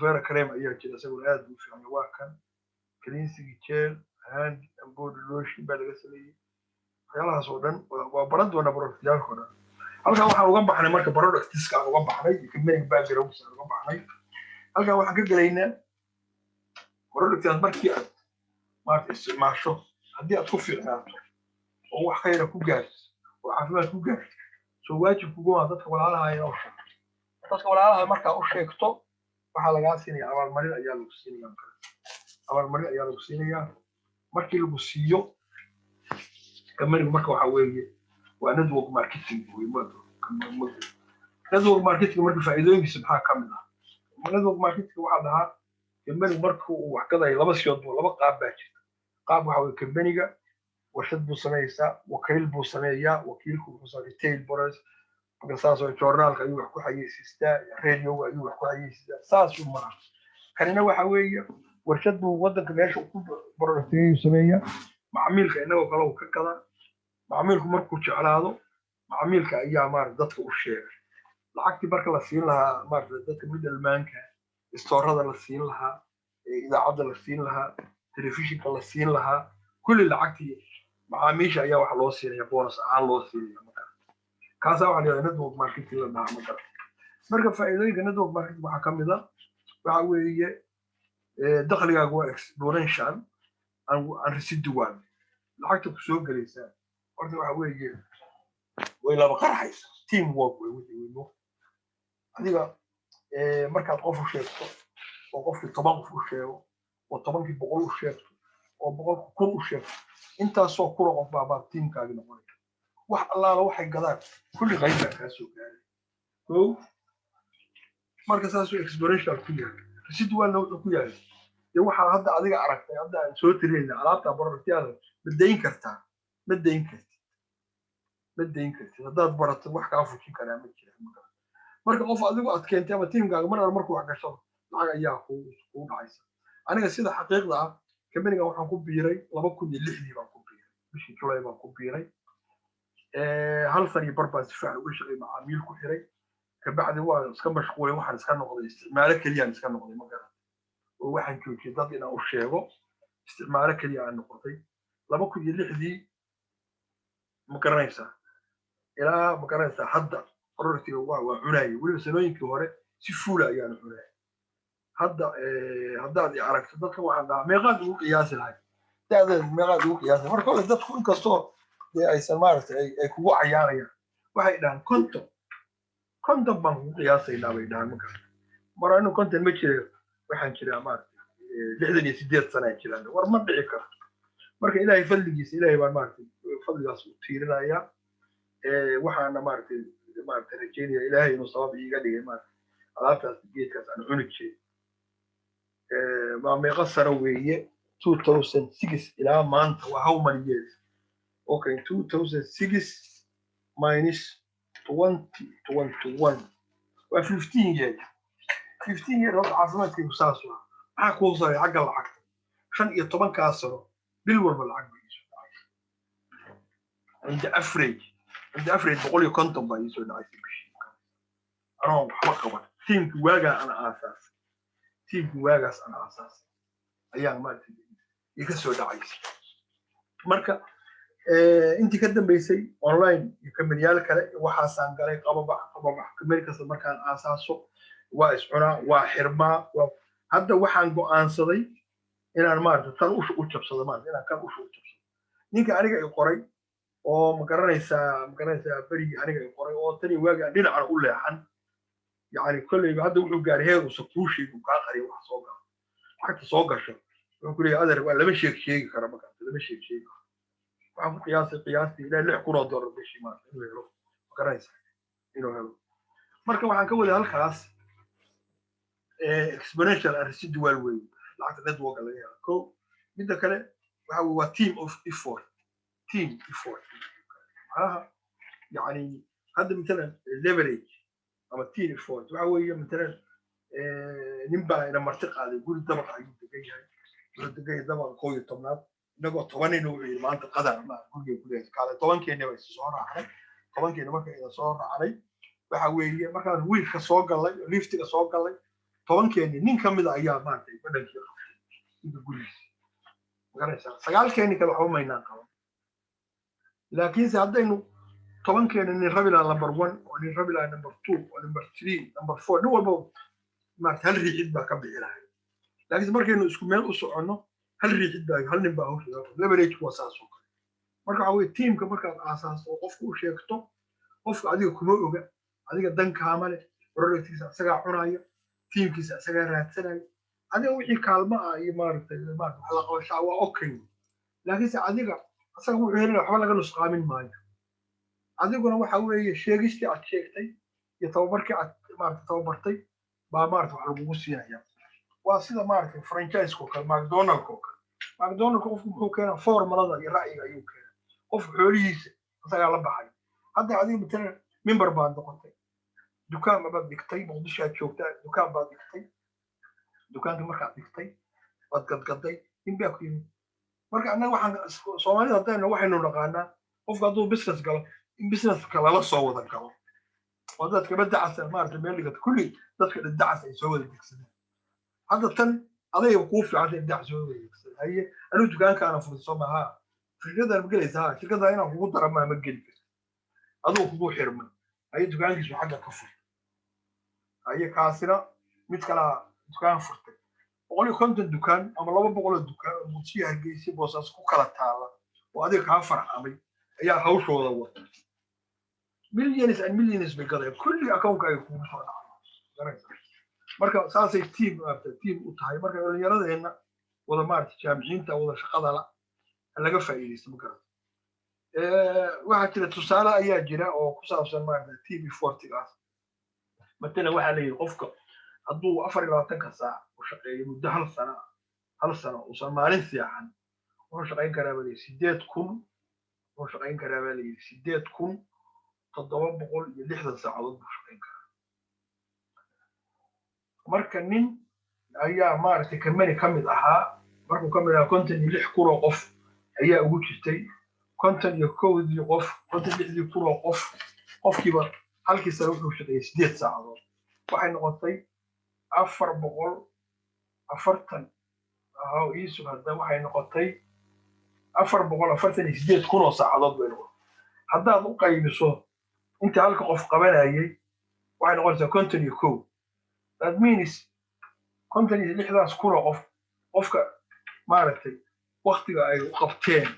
A: vera cream ayaa jira isagoo aad u fiican waa kan cleansing gel hand and body lotion baa laga sameeyay waxyaalahaas oo dhan waa baran doona productyaalka dhan halkan waxaan uga baxnay marka productska aan uga baxnay kamid background aan uga baxnay halkan waxaan ka galaynaa productyaas markii aad maartay isticmaasho haddii aad ku fiicnaato oo wax khayr ku gaarto oo caafimaad ku gaarto soo waajib kugu ah dadka walaalaha ay u sheegto dadka walaalaha marka u sheegto waxa laga siinayaa abaalmarin ayaa lagu siinayaa markii lagu siiyo kamariga marka waxa weeye waa network marketing network marketing marka faa'iidooyinkiisa maxaa ka mid ah network marketing waxa dhahaa kamariga marka uu wax gaday laba siyood laba qaab baa jirta qaab waxa weeye kamariga warshad buu sameeyay wakiil buu sameeyaa wakiilku wuxuu sameeyaa retail boros markaas oo journalka ayuu wax ku xayeysiistaa radio ayuu wax ku xayeysiistaa saas uu maraa kanina waxa weeye warshad buu wadanka meesha ku productiyo sameeyaa macaamilka inagoo kale uu ka gadaa macaamilku markuu jeclaado macaamilka ayaa maar dadka u sheegay lacagtii marka la siin lahaa maar dadka middlemanka istoorada la siin lahaa idaacada la siin lahaa telefishinka la siin lahaa kulli lacagtii macaamiisha ayaa wax loo siinayaa bonus aan loo siinayaa kaasa waxa la yiraahdaa network marketing la dhahaa marka faa'iidooyinka network marketing waxa ka mid ah waxa weeye dakhligaaga waa exponential and residual lacagta ku soo galaysa horta waxa weeye way laba qarxaysa team work way wada adiga markaad qof u sheegto oo qofkii 10 qof u sheego oo 10kii 100 u sheegto oo 100 kun u sheegto intaasoo kula qof baa teamkaaga noqonaya wax allaala waxay gadaan kulli qayb ka soo gaaray oo marka saas uu exponential ku yahay residual noo ku yahay iyo waxa hadda adiga aragtay hadda aan soo tiriyay alaabta productyada madayn kartaa haddaad barato wax ka fujin karaa ma jira marka qof adigu aad keentay ama teamkaaga markuu wax gasho lacag ayaa ku dhacaysa aniga sida xaqiiqda ah kamaniga waxaan ku biiray 2006 baan ku biiray bishii July baan ku biiray hal sano barbaas fiican uga shaqay macaamiil ku xiray ka bacdi waa iska mashquulay waxaan iska noqday isticmaale kaliya iska noqday ma garan oo waxaan joojiyay dad inaan u sheego isticmaale kaliya aan noqday 2006 ma garanaysaa ilaa ma garanaysaa hadda qorortiga waa cunayay waliba sanooyinkii hore si fuula ayaan cunayay haddaad aragto dadka waxaan dhahaa meeqaad ugu qiyaasi lahayd da'deed meeqaad ugu qiyaasi marka hore dadku inkastoo aysan maaragtay ay kugu cayaarayaan waxay dhahaan konton baan kugu qiyaasaynaa bay dhahaan marka mar anu konton ma jiro waxaan jiraa maaragtay 68 sano aan jiraa war ma dhici karto marka ilaahay fadligiisa ilaahay baan maaragtay fadligaas u tiirinayaa waxaana maaragtay rajeynaya ilaahay inuu sabab iiga dhigay maaragtay alaabtaas geedkaas aan cuni jiray ما مقصر وياه 2006 إلى مانت وهو مليز أوكي 2006 minus 2021 و 15 years 15 years هذا عظمتي وساسوا عقول صار عقل العقل عشان يطبن كاسره بالور بالعقل عند أفريج بقول لي كنتم بايزو نايس بشيء أنا حقا تيم واجا أنا أساس أيام ما تدري يكسر دعيس مركا أنت كده بيسي أونلاين يكمل يالك وحاسان قالك أبا كمل كسر مركان أساسه واسعنا وحرمة هذا وحن جو أنصري إن أنا ما أدري كان وش أوتشبص ما أدري أنا كان وش أوتشبص نيجي أرجع يقرأ أو مقرنيسا بري أرجع يقرأ أو تاني واجع دين على أقول له يعني كل هذا وحو قاريه وسطوشي وكاقري وحصوقه حتى صوقه شو يقول لي هذا ولا مش شيء كرمك لا مش شيء وعم قياسي لا لا كره دور بشي ما له مقرنيسا إنه هذا marka waxaan ka wada halkaas exponential and residual way lacagta network laga helo ko midda kale waxa waa team of effort معناها يعني هذا مثلا leverage أما team effort waxa weeye مثلا ninbaa ina marti qaaday guri dabaq ayuu degan yahay wuxuu degan yahay dabaq 11aad inagoo 10 inuu yiri maanta qadar ma guriga ku leeyahay kaale 10keena way soo raacay 10keena markay ila soo raacay waxa weeye markaan wiilka soo galay liftiga soo galay 10keena nin kamid ah ayaa maantay badalkii qabtay inta guriga garanaysa 9keena kale waxa ma inaan qaban laakiin haddaynu 10keena nin rabila number 1 oo nin rabila number 2 oo number 3 number 4 nin walba ما هل ريحد بقى كم بيعلها لكن مركي إنه إسكو ميل أسرعنا هل ريحد بقى هل نبقى هو لبريج هو أساسه مركي عوي تيم كمركي أساس وقفوا شيء كتو قف عادي كموجة عادي قدام كاملة ورد كيس سجع حنايا تيم كيس سجع رات سنة عادي وحي كلمة أي مرة حلقة وشعوة أوكي لكن عادي أصلا هو هنا حوالي كانوا سقامين ماي عادي كنا وحوي شيء جستي عشيكتي يتوبرك ما توبرتي baa maarta wax lagu siinayaa waa sida maarta franchise ko kale McDonald's ko kale McDonald's qofku wuxuu keenaa formulada iyo ra'yiga ayuu keenaa qof xoolihiisa asaga la baxay hadda adiga midna member baa noqotay dukaan ma baad dhigtay muqdisho aad joogtaa dukaan baad dhigtay dukaanka markaad dhigtay waad gadgaday in baa ku yimid marka anaga waxaan Soomaalida hadayna waxaynu naqaanaa qofka hadduu business galo in business kala la soo wada galo wadadka badacas maarta meel dhigad kulli dadka dhacas ay soo wada degsadeen hadda tan adayga ku fiican dhac soo wada degsadeen haye anu dukaanka ana furso maaha fikrada ma galaysaa shirkada inaan kugu darama ma geli karto adoo kugu xirman haye dukaankiisu xagga ka fur haye kaasina mid kala dukaan furtay boqol content dukaan ama 200 dukaan oo mudsi hargeysa boosas ku kala taala oo adiga ka farxamay ayaa hawshooda wada millions and millions بقدر كل أكونك يكون صار مركب ساسي تيم وتهاي مركب اليرد هنا ولا مارت جامعين تا ولا شقة لا اللي قفا يليس مكان واحد كده تصالة أي جرا أو كسافة مارت تي بي 40 غاز مثلا واحد اللي يقفك الضوء أفر لا تنكسر وشقي مدة هالسنة وصار مالين سياحا وشقين كرابلي سديت كون وشقين كرابلي سديت كون تضرب بقول لحظة ساعات بشكل مركز نين أيها مارتي كماني كمد أها مركو كمد كونتن يلح كورو قف أيها أقول شتي كونتن يكود يقف كونتن يلح كورو قف كبر هل كيساوي بشكل سديت ساعات وحين نقطي أفر بقول أفرتن هاو يسوع هذا وحين نقطي أفر بقول أفرتن سديت كورو ساعات بينهم هذا نقطة يبصو أنت هلك قف قبلها هي وعين قلت continue code that means continue لحظة سكورة قفك ما عرفتي وقتك أي قفتين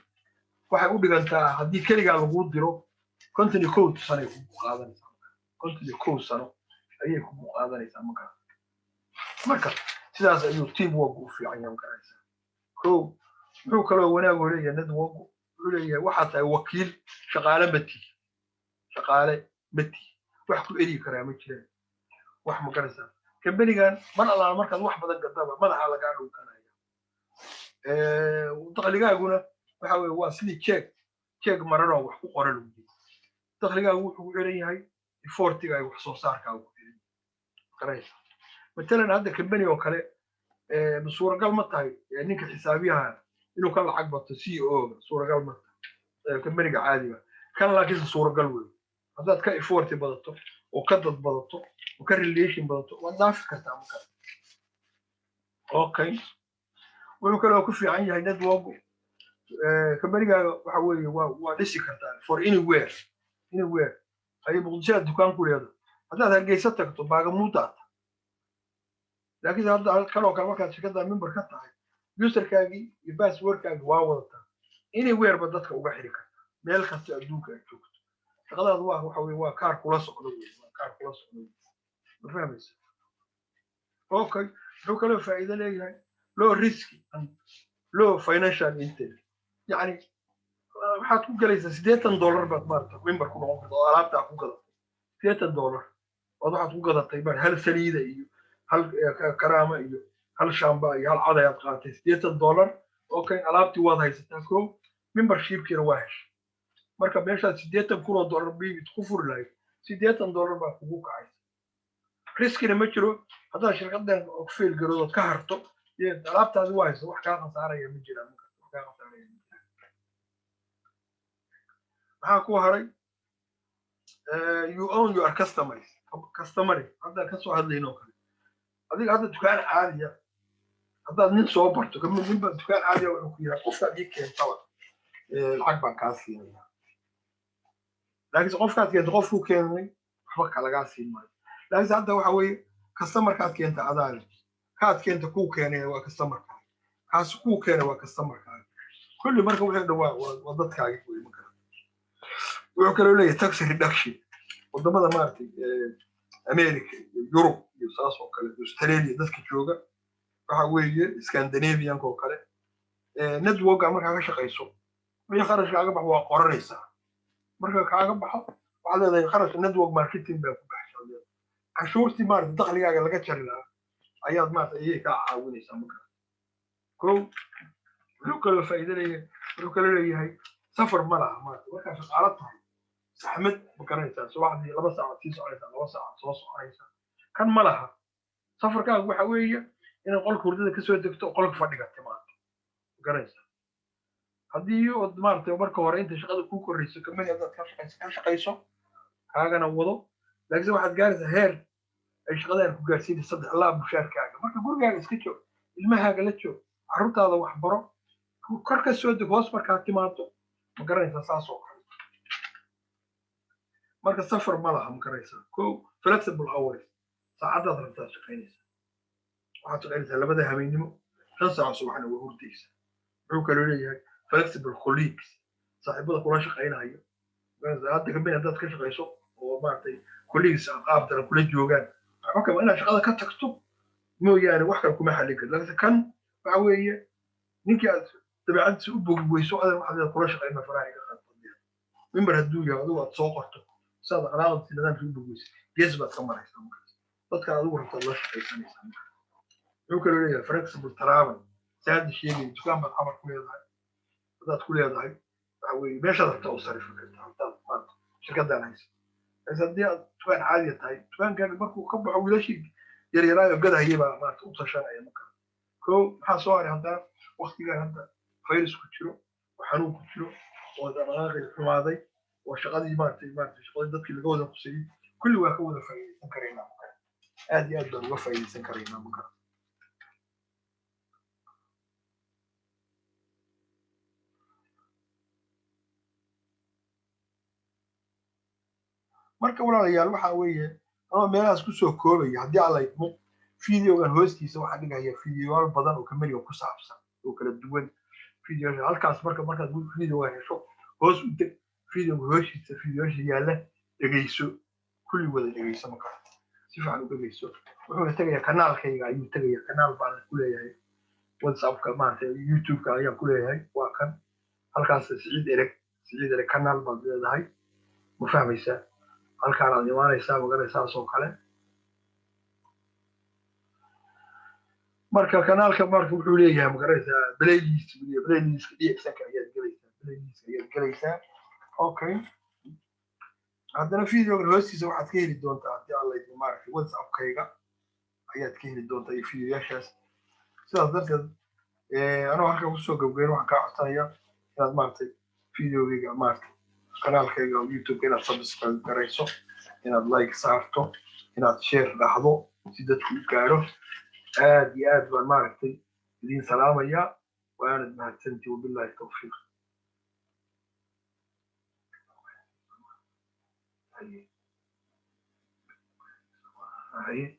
A: واحد يقول لك أنت هدي كلمة على الوجود ديرو continue code سنة يكون مقابل continue code سنة أي يكون مقابل يسمى مركب سلاس أيو تيم وقف في عينهم كنايسة هو كلو وانا أقول لي ند وقف يقول لي واحد وكيل شغالة بتي شقاله متي wax ku eri karaa ma jiraan wax ma garanaysaa kambanigan man alla markaad wax badan gadaba madaxa laga dhulkanaya dakhligaaguna waxa weeye waa sidii check marano wax ku qoran u dakhligaagu wuxuu u xiran yahay effortiga ay wax soo saarkaaga ku xiran qaraysa matalan hadda kambani oo kale suuragal ma tahay ninka xisaabiyaha inuu ka lacag bato CEO suuragal ma tahay kambaniga caadiga kan laakiin suuragal weey هذا كا إفورتي بدته وكدت بدته وكريليشن بدته ونافع كتام كذا أوكي ولو كفي عني هاي ندوق كمريجا وحوي وليس كتام for anywhere هاي بقولشات دكان كل هذا جيستك تبغى موتات لكن هذا كانوا كمان شركة من بركتها يوسر كاجي يباس وركاج واوضة anywhere بدتك وبحرك مال خس أدوك شوك شغلات waa kaar kula socdo ma fahmaysa okay wuxuu kale faa'iido leeyahay low risk and low financial intel yani waxaad ku galaysaa $80 baad maarta member ku noqon kartaa alaabta ku gadatay $80 waxaad ku gadatay bar hal saliida iyo hal karaama iyo hal shaamba iyo hal cad ayaad qaatay $80 okay alaabtii waad haysataa koo membershipkiina waa heshay marka meeshaad $80,000 biibid ku furi lahayd $80 baa kugu kacaysa riskina ma jiro haddaad shirkaddan ku fail garoodood ka harto alaabtaadi waa haysa wax kaa khasaaraya ma jiraan wax kaa khasaaraya ma jiraan maxaa ku haray you own your customer hadda ka soo hadlayno kale adiga hadda dukaan caadiya haddaad nin soo barto kamid nin baa dukaan caadiya wuxuu ku yidhaha qofkaad ii keentaba lacag baan kaa siinaya laakiinse qofkaad keenta qofkuu keenay waxba kalagaa siin maayo laakiinse hadda waxa weeye customerkaad keenta adaale kaad keenta kuu keenay waa customerkaaga kaas kuu keenay waa customerkaaga kulli marka wixii dhawaa waa dadkaaga wey ma kara wuxuu kaloo leeyahay tax reduction wadamada maaragtay America iyo Yurub iyo saas oo kale Australia dadka jooga waxa weeye Scandinavian oo kale network markaa ka shaqeyso wixii kharashkaaga bax waa qoranaysaa marka kaaga baxo waxaad leedahay kharash network marketing baa ku baxshay cashuurtii maaragtay dakhligaaga laga jari lahaa ayaad maaragtay iyaga ka caawinaysaa marka koo wuxuu kaloo faa'iideynaya wuxuu kaloo leeyahay safar ma laha maaragtay markaa shaqaale tahay saxmad ma garanaysaa subaxdii 2 saacadood sii soconaysaa 2 saacadood soo soconaysaa kan ma laha safarkaagu waxa weeye inaad qolka hurdada kasoo degto qolka fadhiga timaado ma garanaysaa haddii ood maaragtay marka hore inta shaqada kuu korreyso kamid haddaad ka shaqayso kaagana wado laakiin waxaad gaaraysaa heer ay shaqadaan ku gaarsiinaysa 3 laab mushaarkaaga marka gurigaaga iska joog ilmahaaga la joog carruurtaada wax baro kor ka soo deg hoos markaad timaado ma garanaysaa saas oo kale marka safar ma laha ma garanaysaa koo flexible hours saacadaad rabtaa shaqaynaysaa waxaad shaqaynaysaa 2 habeenimo 5 saac subaxna waa hurdaysa wuxuu kaloo leeyahay flexible colleagues saaxiibada kula shaqaynayo hadda kamid haddaad ka shaqayso oo maaragtay colleagues qaab daran kula joogaan waxa kama inaad shaqada ka tagto mooyaane wax kale kuma xallin karto laakiin kan waxa weeye ninkii aad dabeecadiisa u bogi weyso adan waxaad kula shaqaynaa faraha ka qaadaya member hadduu yahay adigu aad soo qorto saad alaabta nidaamka u bogi weyso gees baad ka maraysaa markaas dadka adigu rabtaa la shaqaysanaysaa wuxuu kaloo leeyahay flexible travel saadi sheegay dukaan baad xamar ku leedahay haddaad ku leedahay waxa weeye meeshaad rabtaa u sarifin kartaa haddaad maanta shirkadaan haysa laakiin haddii aad dukaan caadiya tahay dukaankaaga markuu ka baxo wiilashii yaryaraayo gadahayay baa maarata u tashanaya marka koo maxaa soo haray haddana waktigaan hadda virus ku jiro oo xanuun ku jiro oo dhaqaaqii xumaaday oo shaqadii maaragtay shaqadii dadkii laga wada qusayay kulli waa ka wada faa'iidaysan karaynaa marka aad iyo aad baan uga faa'iidaysan karaynaa marka marka walaalayaal waxa weeye anoo meelahaas ku soo koobaya haddii aan la idmo videogan hoostiisa waxaan dhigaya videoyaal badan oo kamid ah ku saabsan oo kala duwan videoyaasha halkaas markaad videoga hesho hoos u deg videoga hoostiisa videoyaasha yaalla dhegeyso kulli wada dhegeyso marka si fiican u dhegeyso wuxuuna tegayaa kanaalkayga ayuu tegayaa kanaal baan ku leeyahay whatsappka maanta youtube-ka ayaan ku leeyahay waa kan halkaas siciid ereg kanaal baad leedahay ma fahmaysaa halkaan aad imaanaysaa maganaysaas oo kale marka kanaalka marka wuxuu leeyahay maganaysaa playlist DXK ayaad gelaysaa okay haddana videoga hoostiisa waxaad ka heli doontaa haddii aan laydin maaragtay whatsappkayga ayaad ka heli doontaa iyo videoyaashaas sidaas darteed anoo halkan kusoo gabgayn waxaan kaa codsanayaa inaad maaragtay videogayga maaragtay kanaalkayga youtube inaad subscribe garayso inaad like saarto inaad share dhahdo si dadku u gaaro aad iyo aad baan maaragtay idiin salaamayaa waanad mahadsantii wabillahi tawfiiq Ahí.